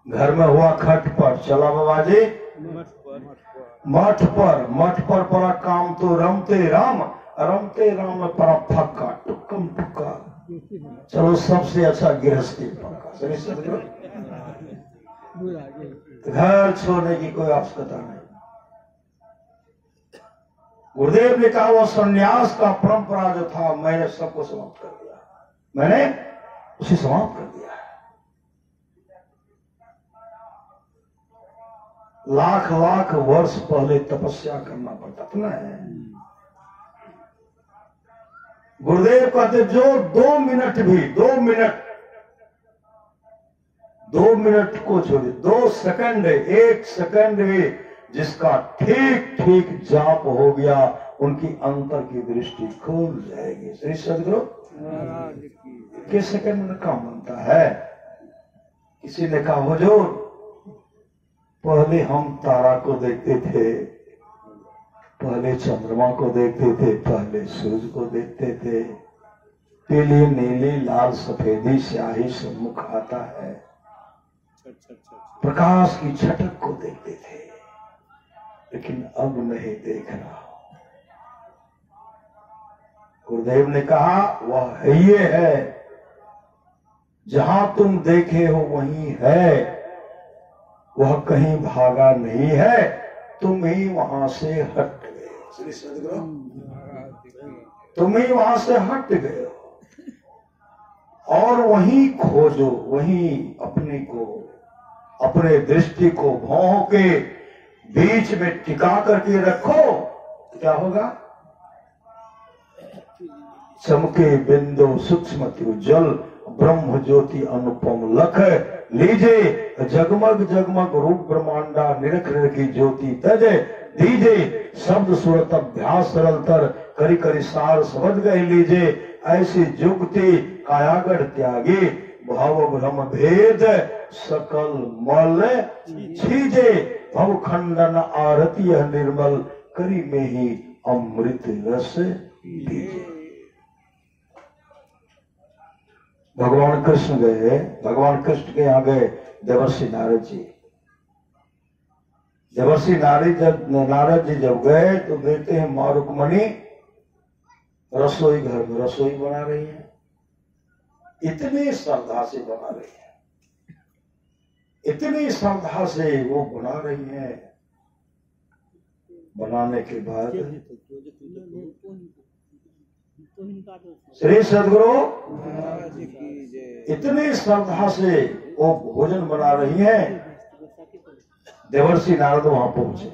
घर में हुआ खटपट, चला बाबा जी मठ पर परा काम तो रमते राम में परा फक्का टुक्कम टुक्का। चलो सबसे अच्छा गृहस्थी पक्का। सही सदगुरु। घर छोड़ने की कोई आवश्यकता नहीं। गुरुदेव ने कहा वो संन्यास का परंपरा जो था मैंने सबको समाप्त कर दिया, मैंने उसे समाप्त कर दिया है। लाख वर्ष पहले तपस्या करना पड़ता था ना। गुरुदेव कहते जो 2 मिनट को छोड़िए, 2 सेकंड, 1 सेकंड भी जिसका ठीक जाप हो गया उनकी अंतर की दृष्टि खुल जाएगी। श्री सदगुरु। किस सेकंड में काम बनता है। किसी ने कहा हुजूर पहले हम तारा को देखते थे, पहले चंद्रमा को देखते थे, पहले सूरज को देखते थे, पीली नीली लाल सफेदी स्याही सम्मुख आता है, प्रकाश की छटक को देखते थे, लेकिन अब नहीं देख रहा। गुरुदेव ने कहा वह ये है, जहां तुम देखे हो वहीं है, वह कहीं भागा नहीं है, तुम ही वहां से हट गए। श्री सदगुरु। तुम ही वहां से हट गए और वहीं खोजो, वहीं अपने को, अपने दृष्टि को भौं के बीच में टिका करके रखो। क्या होगा। चमके बिंदु सूक्ष्म उज्जवल ब्रह्म ज्योति अनुपम लख लीजे, जगमग रूप ब्रह्मांडा निरख की ज्योति तजे दीजे, शब्द सुरत अभ्यास सरलतर करी सार समझ गए लीजे, ऐसी जुगति कायागढ़ त्यागी भाव भ्रम भेद सकल मल छीजे, भव खंडन आरती निर्मल करी में ही अमृत रस दीजे। भगवान कृष्ण गए, भगवान कृष्ण के यहाँ गए देवर्षि नारद जी। देवर्षि नारद जी जब गए तो देखते हैं मां रुक्मणी रसोई घर में रसोई बना रही है। इतनी श्रद्धा से बना रही है, इतनी श्रद्धा से वो बना रही है। बनाने के बाद श्री सदगुरु इतनी श्रद्धा से वो भोजन बना रही है। देवर्षि नारद वहां पहुंचे।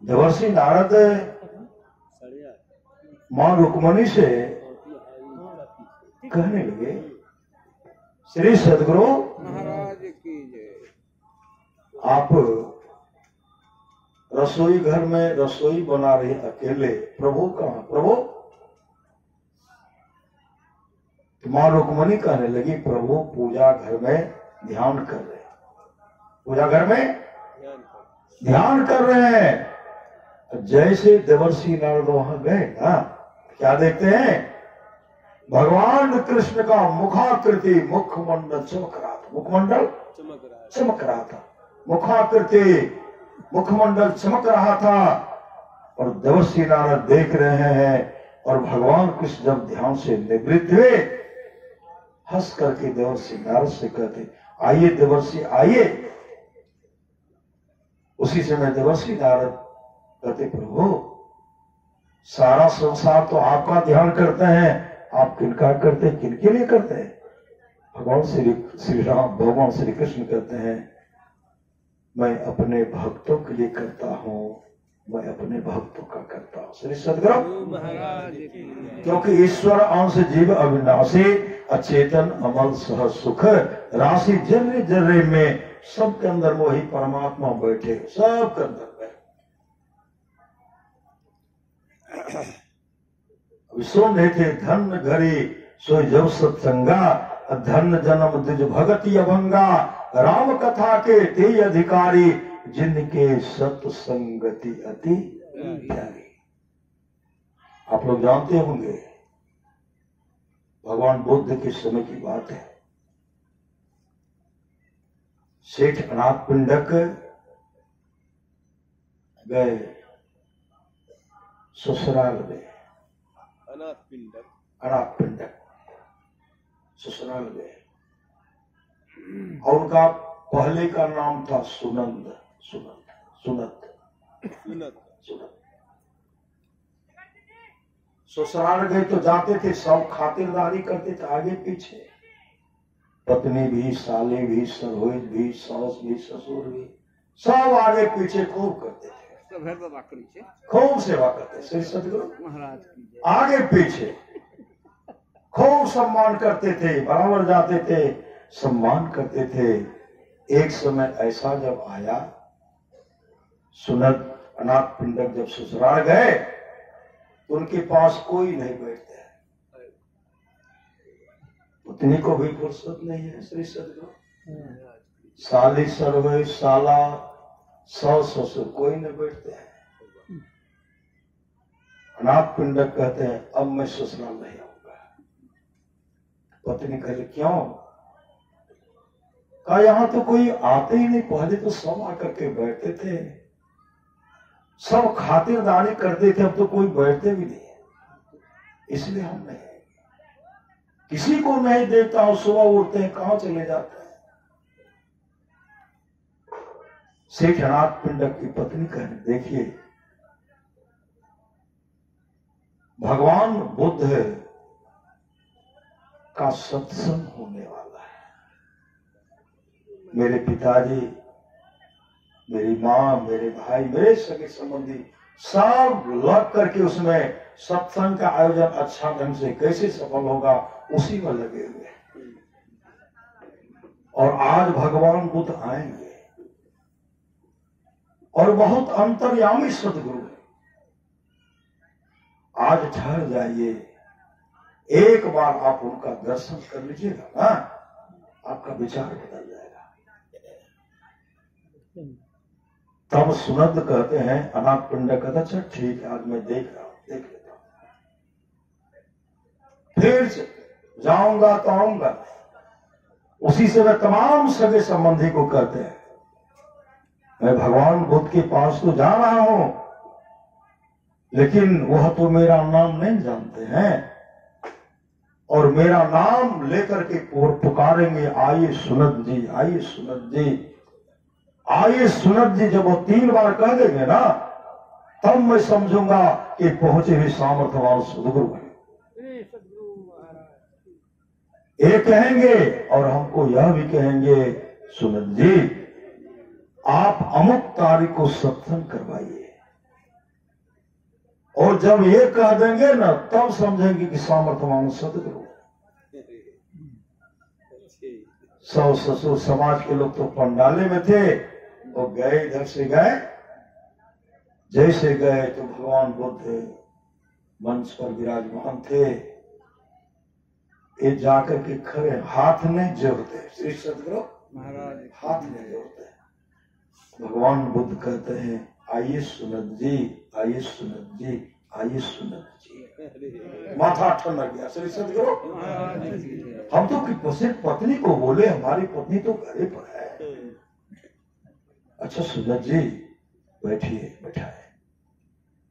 देवर्षि नारद मां रुक्मणी से कहने लगे श्री सदगुरु आप रसोई घर में रसोई बना रहे अकेले, प्रभु कहां। प्रभु मां रुक्मणी कहने लगी प्रभु पूजा घर में ध्यान कर रहे, पूजा घर में ध्यान कर रहे हैं। जैसे देवर्षि नारद वहां गए ना, क्या देखते हैं भगवान कृष्ण का मुखाकृति मुखमंडल चमक रहा था, मुखमंडल चमक रहा था, मुखाकृति मुखमंडल चमक रहा था। और देवर्षि नारद देख रहे हैं और भगवान कृष्ण जब ध्यान से निवृत्त हुए हंस करके देवर्षि नारद से कहते आइए देवर्षि आइए। उसी समय देवर्षि नारद कहते प्रभु सारा संसार तो आपका ध्यान करते हैं, आप किनका करते, किनके लिए करते हैं। भगवान श्री राम, भगवान श्री कृष्ण कहते हैं मैं अपने भक्तों के लिए करता हूं, मैं अपने भक्तों का करता हूं। श्री सदगुरु। क्योंकि ईश्वर अंश जीव अविनाशी अचेतन अमल सह सुख राशि जर्रे जर्रे में सबके अंदर वही परमात्मा बैठे, सबके अंदर बैठे। सुन रहे थे धन घरी सो जब सत्संगा, धन जन्म द्विज भगति अभंगा, राम कथा के ते अधिकारी, जिनके सत्संगति अति प्यारी। आप लोग जानते होंगे भगवान बुद्ध के समय की बात है। सेठ अनाथ पिंडक गए ससुराल में। अनाथ पिंडक ससुराल गए और उनका पहले का नाम था सुनंद। ससुराल गए तो जाते थे, सब खातिरदारी करते थे आगे पीछे, पत्नी भी, साले भी, सरोज भी, सास भी, ससुर भी, सब आगे पीछे खूब करते थे, खूब सेवा करते। श्री सतगुरु महाराज की आगे पीछे खूब सम्मान करते थे, बराबर जाते थे, सम्मान करते थे। एक समय ऐसा जब आया, सुनत अनाथ पिंडक जब ससुराल गए तो उनके पास कोई नहीं बैठता है, पत्नी को भी फुर्सत नहीं है। श्री सतगुरु साली, सरवे, साला, सास, ससुर कोई नहीं बैठते हैं। अनाथ पिंडक कहते हैं अब मैं ससुराल नहीं आऊंगा। पत्नी कहले क्यों? कहा यहां तो कोई आते ही नहीं, पहले तो सब आकर के बैठते थे, सब खातिरदारी करते थे, अब तो कोई बैठते भी नहीं है, इसलिए हम नहीं आएंगे। किसी को नहीं देखता हूं, सुबह उठते हैं कहां चले जाते हैं। सेठ अनाथ पिंडक की पत्नी कहने देखिए भगवान बुद्ध का सत्संग होने वाला है, मेरे पिताजी, मेरी माँ, मेरे भाई, मेरे सगे संबंधी सब लग करके उसमें सत्संग का आयोजन अच्छा ढंग से कैसे सफल होगा उसी में लगे हुए हैं। और आज भगवान बुद्ध आएंगे और बहुत अंतर्यामी सदगुरु है। आज ठहर जाइए, एक बार आप उनका दर्शन कर लीजिएगा ना, आपका विचार बदल जाएगा। तब सुनंद कहते हैं, अनाथ पिंडक कहता अच्छा ठीक है, आज मैं देख रहा हूं, देख लेता हूं, फिर जाऊंगा तो आऊंगा। उसी से मैं तमाम सगे संबंधी को कहते हैं मैं भगवान बुद्ध के पास तो जा रहा हूं, लेकिन वह तो मेरा नाम नहीं जानते हैं और मेरा नाम लेकर के पुकारेंगे आइए सुनत जी, आइए सुनत जी, आइए सुनत जी। जब वो 3 बार कह देंगे ना, तब मैं समझूंगा कि पहुंचे हुए सामर्थ्यवान सदगुरु हैं। ये कहेंगे और हमको यह भी कहेंगे सुनत जी आप अमुक तारीख को सत्संग करवाइए, और जब ये कह देंगे ना तब समझेंगे कि सामर्थ्यवान सदगुरु। सास ससुर समाज के लोग तो पंडाले में थे, वो गए, इधर से गए, जैसे गए तो भगवान बुद्ध मंच पर विराजमान थे। ये जाकर के खड़े, हाथ नहीं जोड़ते, श्री सदगुरु महाराज हाथ नहीं जोड़ते। भगवान बुद्ध कहते हैं आइए सुनत जी, आइए सुनत जी, आइए सुनत जी। माथा ठंडा गया। श्री सदगुरु हम तो सिर्फ पत्नी को बोले, हमारी पत्नी तो घरे पर है। अच्छा सुनत जी बैठिए, बैठाए।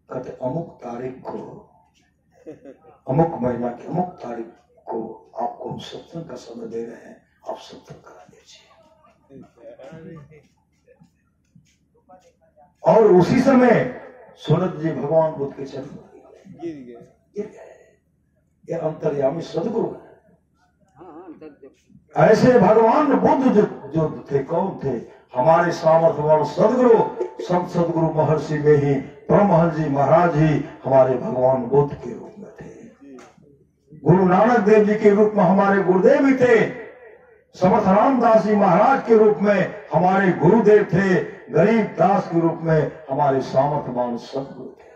कहते अमुक तारीख को, अमुक महीना की अमुक तारीख को आपको हम सत्संग का समय दे रहे हैं, आप सत्संग करा दीजिए। और उसी समय सुनत जी भगवान बुद्ध के चरण गिर गए। ये अंतर्यामी सदगुरु है। ऐसे भगवान बुद्ध जो थे, कौन थे? हमारे सामर्थ्यवान सदगुरु, संत सदगुरु महर्षि में ही परमहंस जी महाराज ही हमारे भगवान बुद्ध के रूप में थे। गुरु नानक देव जी के रूप में हमारे गुरुदेव भी थे। समर्थ रामदास जी महाराज के रूप में हमारे गुरुदेव थे। गरीब दास के रूप में हमारे सामर्थ्यवान सदगुरु थे।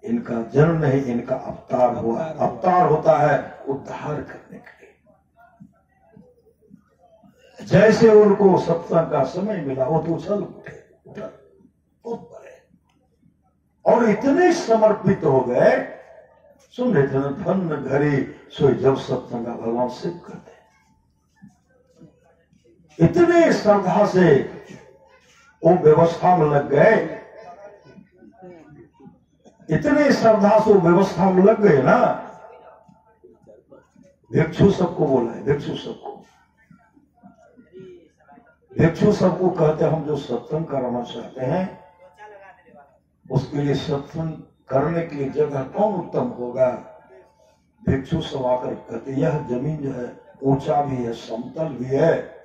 इनका जन्म नहीं, इनका अवतार हुआ। अवतार होता है उद्धार करने के लिए। जैसे उनको सत्संग का समय मिला वो तो उछल उठे, बहुत बड़े, और इतने समर्पित हो गए सुन रहे थे ना, धन घरे सोई जब सत्संगा भगवान शिव करते। इतने श्रद्धा से वो व्यवस्था में लग गए, इतने श्रद्धा से वो व्यवस्था में लग गए ना। भिक्षु सबको बोला है, भिक्षु सबको कहते हैं हम जो सत्संग कराना चाहते हैं उसके लिए सत्संग करने के लिए जगह कौन उत्तम होगा। भिक्षु सब आकर कहते यह जमीन जो है ऊंचा भी है, समतल भी है,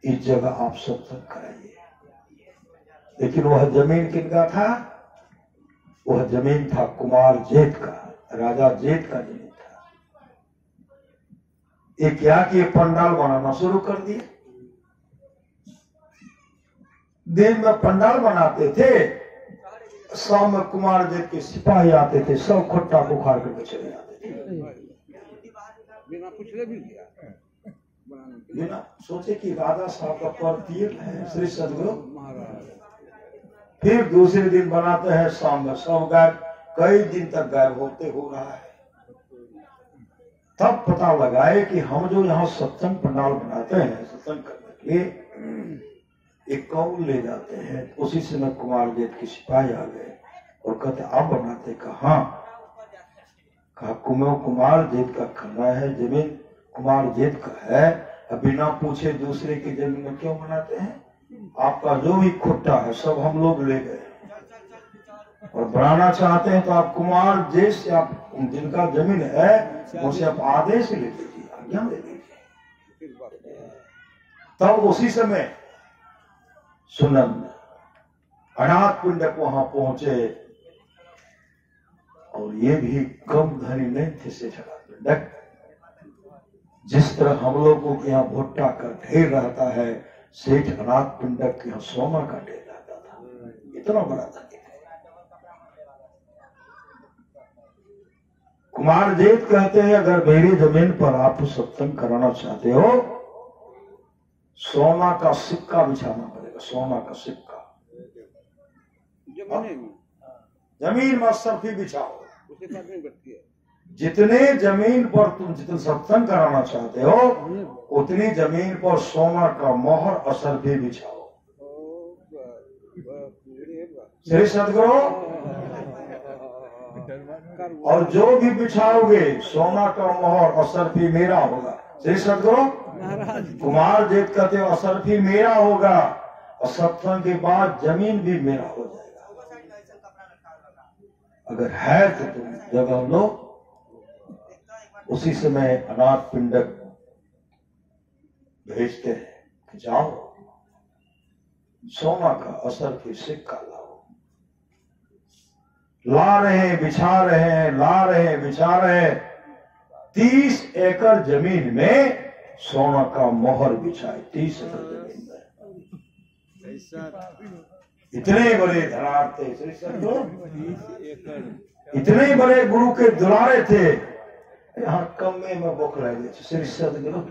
इस जगह आप सत्संग कराइए। लेकिन वह जमीन किनका था? वह जमीन था कुमार जेठ का, राजा जेठ का जमीन था। ये क्या कि पंडाल बनाना शुरू कर दिए। दिन में पंडाल बनाते थे, शाम में कुमार जेठ के सिपाही आते थे, सब खट्टा को उखाड़ करके चले जाते थे। बिना पूछे भी किया, बिना सोचे कि राजा साहब का प्रतीक है श्री सदगुरु महाराज। फिर दूसरे दिन बनाते हैं, शाम में सब गायब, कई दिन तक गायब होते हो रहा है। तब पता लगाए कि हम जो यहाँ सत्संग पंडाल बनाते हैं सत्संग करने के लिए, एक कौन ले जाते हैं। उसी समय कुमार जेठ के सिपाही आ गए और कहते आप बनाते? कहा कुमार जेठ का करना है, जमीन कुमार जेठ का है, बिना पूछे दूसरे की जमीन में क्यों बनाते हैं? आपका जो भी खुट्टा है सब हम लोग ले गए और बनाना चाहते हैं तो आप कुमार जेठ से, आप जिनका जमीन है उनसे आप आदेश ले लीजिए, आज्ञा ले लीजिए। तब उसी समय सुनंद अनाथ पिंडक वहां पहुंचे और ये भी कम धनी नहीं थे सेठ अनाथ पिंडक। जिस तरह हम लोगों के यहाँ भुट्टा का ढेर रहता है, सेठ अनाथ पिंडक के यहाँ सोना का ढेर रहता था। इतना बड़ा धनी थे। कुमार जेठ कहते हैं अगर मेरी जमीन पर आप सत्संग कराना चाहते हो, सोना का सिक्का बिछाना पड़ेगा, सोना का सिक्का जमीन में सरफी बिछाओ। जितने जमीन पर तुम जितने सत्संग कराना चाहते हो उतनी जमीन पर सोना का मोहर असर भी बिछाओ। श्री सदगुरु, और जो भी बिछाओगे सोना का मोहर असर भी मेरा होगा। श्री सदगुरु कुमार जेठ कहते हो असर भी मेरा होगा और सत्संग के बाद जमीन भी मेरा हो जाएगा। अगर है तो तुम जगह लो। उसी समय अनाथ पिंडक भेजते हैं कि जाओ सोना का असर की सिक्का लाओ। ला रहे हैं, बिछा रहे हैं, ला रहे हैं, बिछा रहे हैं। 30 एकड़ जमीन में सोना का मोहर बिछाए। 30 एकड़ जमीन में इतने बड़े धनाढ़ थे श्री सदगुरु, इतने बड़े गुरु के दुलारे थे। यहाँ कमे में बुक लगे श्री सदगुरु।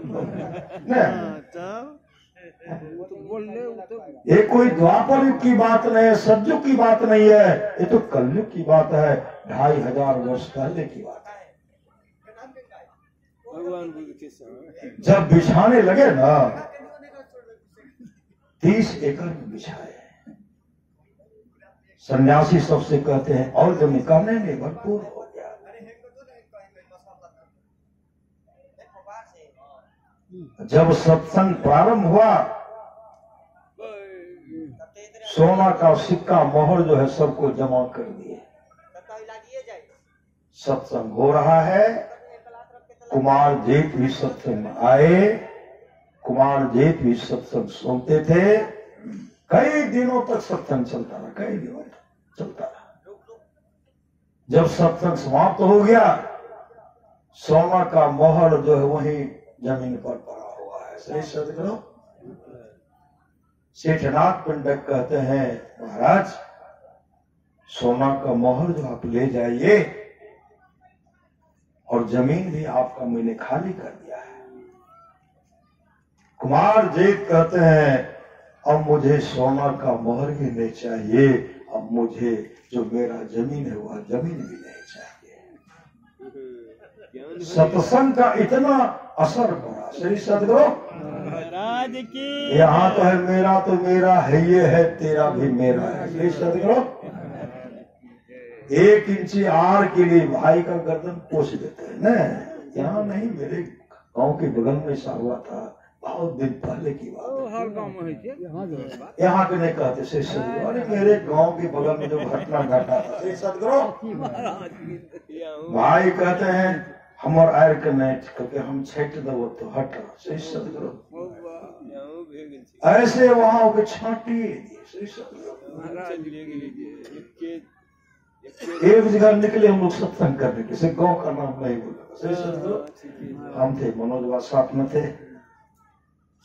ये कोई द्वापर युग की बात नहीं है, सतयुग की बात नहीं है, ये तो कलयुग की बात है। 2500 वर्ष पहले की बात है। जब बिछाने लगे ना 30 एकड़ में बिछाए। सन्यासी सबसे कहते हैं और जमीन करने में भरपूर हो गया। जब सत्संग प्रारंभ हुआ सोना का सिक्का मोहर जो है सबको जमा कर दिए। सत्संग हो रहा है। कुमार जेठ भी सत्संग में आए। कुमार जेठ भी सत्संग सुनते थे। कई दिनों तक सत्संग चलता रहा, कई दिनों तक चलता रहा। जब सत्संग समाप्त हो गया सोना का मोहर जो है वही जमीन पर पड़ा हुआ है। श्री सदगुरु सेठनाथ पिंडक कहते हैं महाराज सोना का मोहर जो आप ले जाइए और जमीन भी आपका मैंने खाली कर दिया है। कुमार जेठ कहते हैं अब मुझे सोना का मोहर भी नहीं चाहिए, अब मुझे जो मेरा जमीन है वह जमीन भी नहीं चाहिए। सत्संग का इतना असर पड़ा। श्री सदगुरु महाराज की यहाँ तो मेरा है, ये है तेरा भी मेरा है। श्री सदगुरु 1 इंची आर के लिए भाई का गर्दन पोष देते हैं न। यहाँ नहीं, मेरे गांव के बगल में ऐसा हुआ था, बहुत दिन पहले की बात है। हर गांव में है यहाँ के नहीं कहते श्री सदगुरु, अरे मेरे गांव के बगल में जो घटना घटा था। श्री सदगुरु भाई कहते हैं हमर आयर के नहीं करके हम छेट दो तो हट। श्री सदगुरु ऐसे वहां के छाटी। श्री सदगुरु एक जगह निकले हम लोग सत्संग करने के, गांव का नाम नहीं बोला। श्री सदगुरु हम थे, मनोज साथ में थे।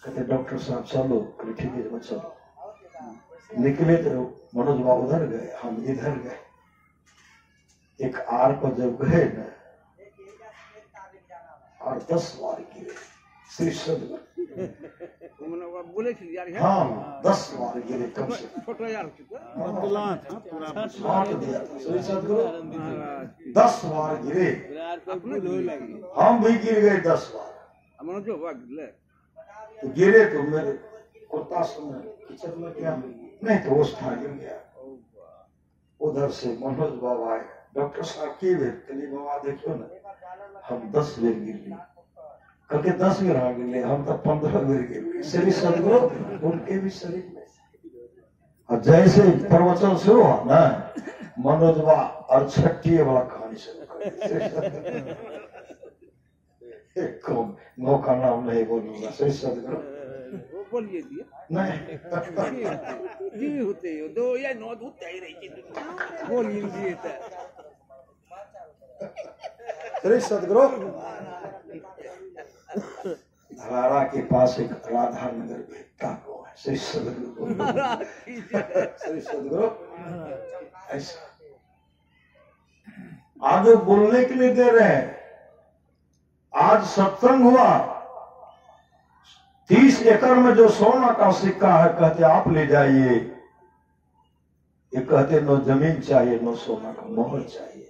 कहते डॉक्टर साहब चलो, ठीक है चलो। निकले तो मनोज बाबू उधर गए, हम इधर गए। एक आर पर जब गए न, और 10 बार गिरे। श्री सदगुरु बोले हाँ 10 बार गिरे कम से छोटो यार छाट दिया था। श्री सदगुरु 10 बार गिरे, हम भी गिर गए 10 बार। तो गिरे तो मेरे कुत्ता समय किचन में गया, नहीं तो उस था गिर गया। उधर से मनोज बाबा आए, डॉक्टर साहब की बेर कली बाबा देखियो ना, हम 10 बेर गिर गए। करके 10 बेर हाँ गिर गए, हम तो 15 बेर गिर गए। श्री सदगुरु उनके भी शरीर में। और जैसे प्रवचन शुरू हुआ ना, मनोज बाबा और छठी वाला कहानी शुरू कर। गौ का नाम नहीं बोलूंगा। श्री सदगुरु बोलिए दिया नहीं जी होते हो दो या 9 होते ही रही बोलिए दिए। श्री सदगुरु धरारा के पास एक राधा नगर भेटता को है। श्री सदगुरु श्री सदगुरु ऐसा आगे बोलने के लिए दे रहे हैं। आज सत्संग हुआ, 30 एकड़ में जो सोना का सिक्का है, कहते आप ले जाइए। ये कहते नो जमीन चाहिए, नो सोना का मोहर चाहिए।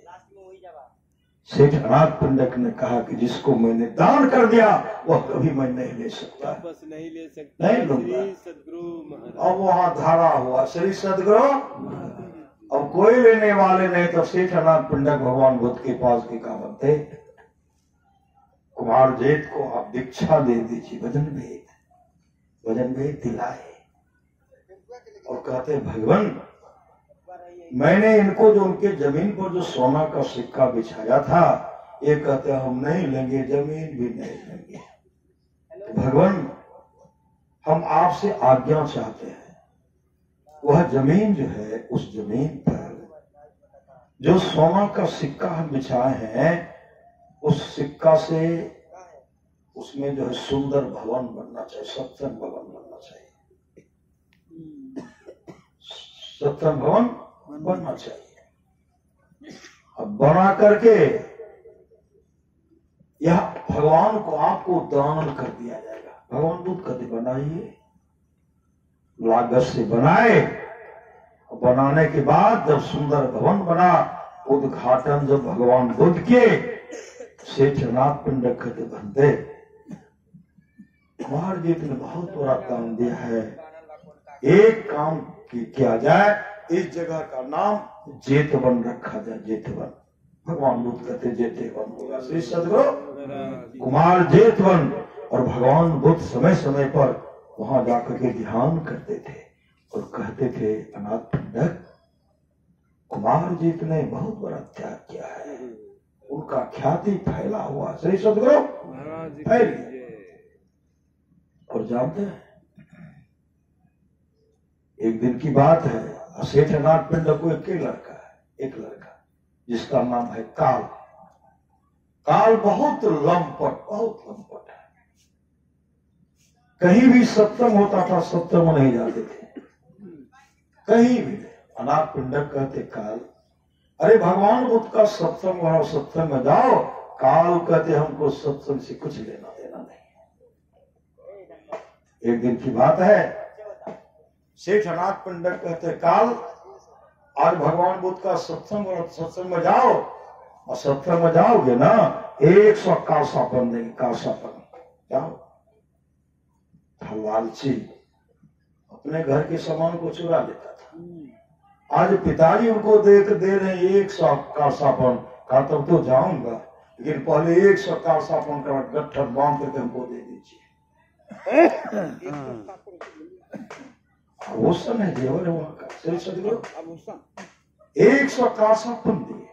सेठ अनाथ पंडित ने कहा कि जिसको मैंने दान कर दिया वह कभी मैं नहीं ले सकता, वापस नहीं ले सकता। नहीं लूंगा। सदगुरु अब वहां धारा हुआ। श्री सदगुरु अब कोई लेने वाले नहीं, तो सेठ अनाथ पंडित भगवान बुद्ध के पास के का बनते, कुमार जेठ को आप दीक्षा दे दीजिए, वजन भेद दिलाए। और कहते भगवान मैंने इनको जो उनके जमीन पर जो सोना का सिक्का बिछाया था, ये कहते हम नहीं लेंगे, जमीन भी नहीं लेंगे। तो भगवान हम आपसे आज्ञा चाहते हैं, वह जमीन जो है उस जमीन पर जो सोना का सिक्का हम बिछाए हैं, उस सिक्का से उसमें जो है सुंदर भवन बनना चाहिए, सत्संग भवन बनना चाहिए, सत्संग भवन बनना चाहिए। अब बना करके यह भगवान को आपको दान कर दिया जाएगा। भगवान बुद्ध कहते बनाइए, लागत से बनाए। बनाने के बाद जब सुंदर भवन बना, उद्घाटन जब भगवान बुद्ध के, सेठ अनाथ पंडित कहते बनते कुमार जी ने बहुत बड़ा काम दिया है, एक काम किया जाए, इस जगह का नाम जेतवन रखा जाए। जेतवन भगवान बुद्ध कहते जेतवन होगा। श्री सदगुरु कुमार जेतवन। और भगवान बुद्ध समय समय पर वहां जाकर के ध्यान करते थे और कहते थे अनाथ पंडित कुमार जी ने बहुत बड़ा त्याग किया है, उनका ख्याति फैला हुआ। श्री सदगुरु फैल गया। और जानते हैं एक दिन की बात है, सेठ अनाथ पंडित को एक लड़का जिसका नाम है काल। काल बहुत लंपट है। कहीं भी सत्संग होता था, सत्संग में नहीं जाते थे, कहीं भी। अनाथ पंडित कहते काल, अरे भगवान बुद्ध का सत्संग हो, सत्संग में जाओ। काल कहते हमको सत्संग से कुछ लेना देना नहीं। एक दिन की बात है, सेठ अनाथ पंडित कहते काल आज भगवान बुद्ध का सत्संग और सत्संग में जाओ। और सत्संग में जाओगे ना 100 कासापन देंगे, कासापन। जाओ। लालची अपने घर के सामान को चुरा लेता था। आज पिताजी उनको दे रहे 100 कासापन, कहा तब तो जाऊंगा, लेकिन पहले 100 कासापन का गट्ठर बांध करके हमको दे दीजिए। आभूषण है, जेवर है वहां का। श्री सदगुरु 100 कासापन दिए,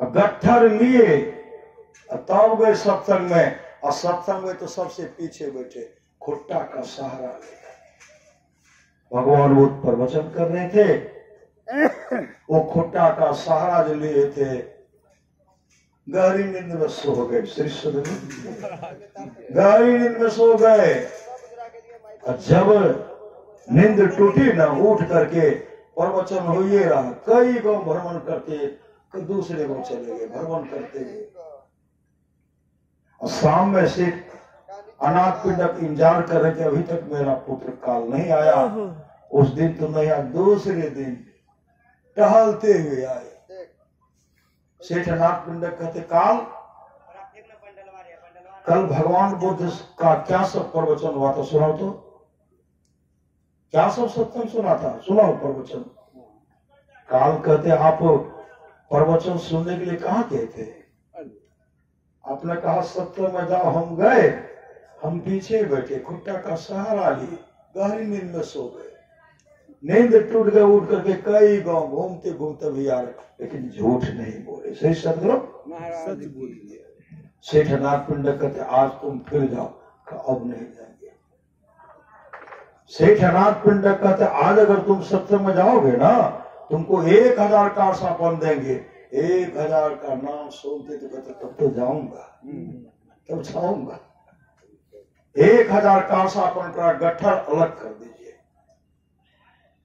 गट्ठर लिए, तब गए सत्संग में। और सत्संग में तो सबसे पीछे बैठे, खुट्टा का सहारा लेकर भगवान बुद्ध प्रवचन कर रहे थे। वो खुट्टा का सहारा जो लिए थे, गहरी नींद में सो गए। श्री सदगुरु गहरी नींद में सो गए। जब नींद टूटी ना, उठ करके प्रवचन हो ये रहा, कई गांव भ्रमण करके दूसरे गांव चले गए, भ्रमण करते गए। और शाम में से अनाथ पिंडक इंतजार कर रहे थे, अभी तक मेरा पुत्र काल नहीं आया। उस दिन तो नहीं आया, दूसरे दिन टहलते हुए आए। सेठ अनाथ पिंडक कहते, काल कल भगवान बुद्ध का क्या सब प्रवचन हुआ था, सुनाओ तो। क्या सब सत्संग सुना था, सुनाओ प्रवचन। काल कहते, आप प्रवचन सुनने के लिए कहाँ गए थे? आपने कहा सत्संग में जाओ। हम गए, हम पीछे बैठे, खुट्टा का सहारा लिए, गहरी नींद में सो गए। नींद टूट गए, उठ करके कई गांव घूमते घूमते भी आ रहे, लेकिन झूठ नहीं बोले। सही सदगुरु सच बोलिए। सेठ अनाथ पिंडक कहते, आज तुम फिर जाओ। अब नहीं जाएंगे। सेठ अनाथ पिंडक कहते, आज अगर तुम सत्संग में जाओगे ना, तुमको 1000 कासापन देंगे। 1000 का नाम सुनते तो कहते, तब तो जाऊंगा, तब जाऊंगा। 1000 कासापन का गट्ठर अलग कर दीजिए।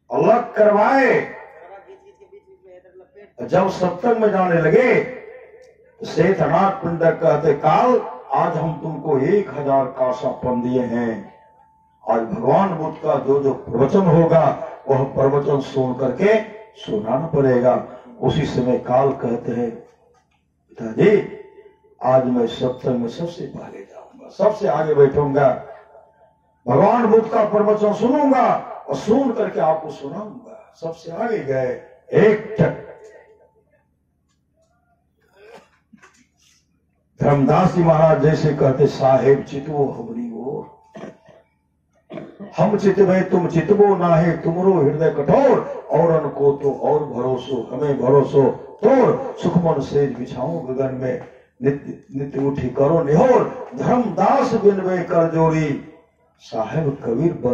अलग करवाए। जब सत्संग में जाने लगे, सेठ अनाथ पिंडक कहते, काल आज हम तुमको 1000 कासापन दिए हैं। आज भगवान बुद्ध का जो जो प्रवचन होगा, वह प्रवचन सुन करके सुनाना पड़ेगा। उसी समय काल कहते हैं, पिताजी आज मैं सत्संग में सबसे पहले जाऊंगा, सबसे आगे बैठूंगा, भगवान बुद्ध का प्रवचन सुनूंगा और सुन करके आपको सुनाऊंगा। सबसे आगे गए। एक टक धर्मदास जी महाराज जैसे कहते, साहेब चितवो हमरी ओर, हम चितवे तुम चितवो ना है, तुमरो हृदय कठोर, और को तो और भरोसो, हमें भरोसो तोर, सुखमन सेज बिछाओ गगन में, नित्य नित्य उठी करो निहोर, धर्मदास बिनवे कर जोड़ी, साहेब कबीर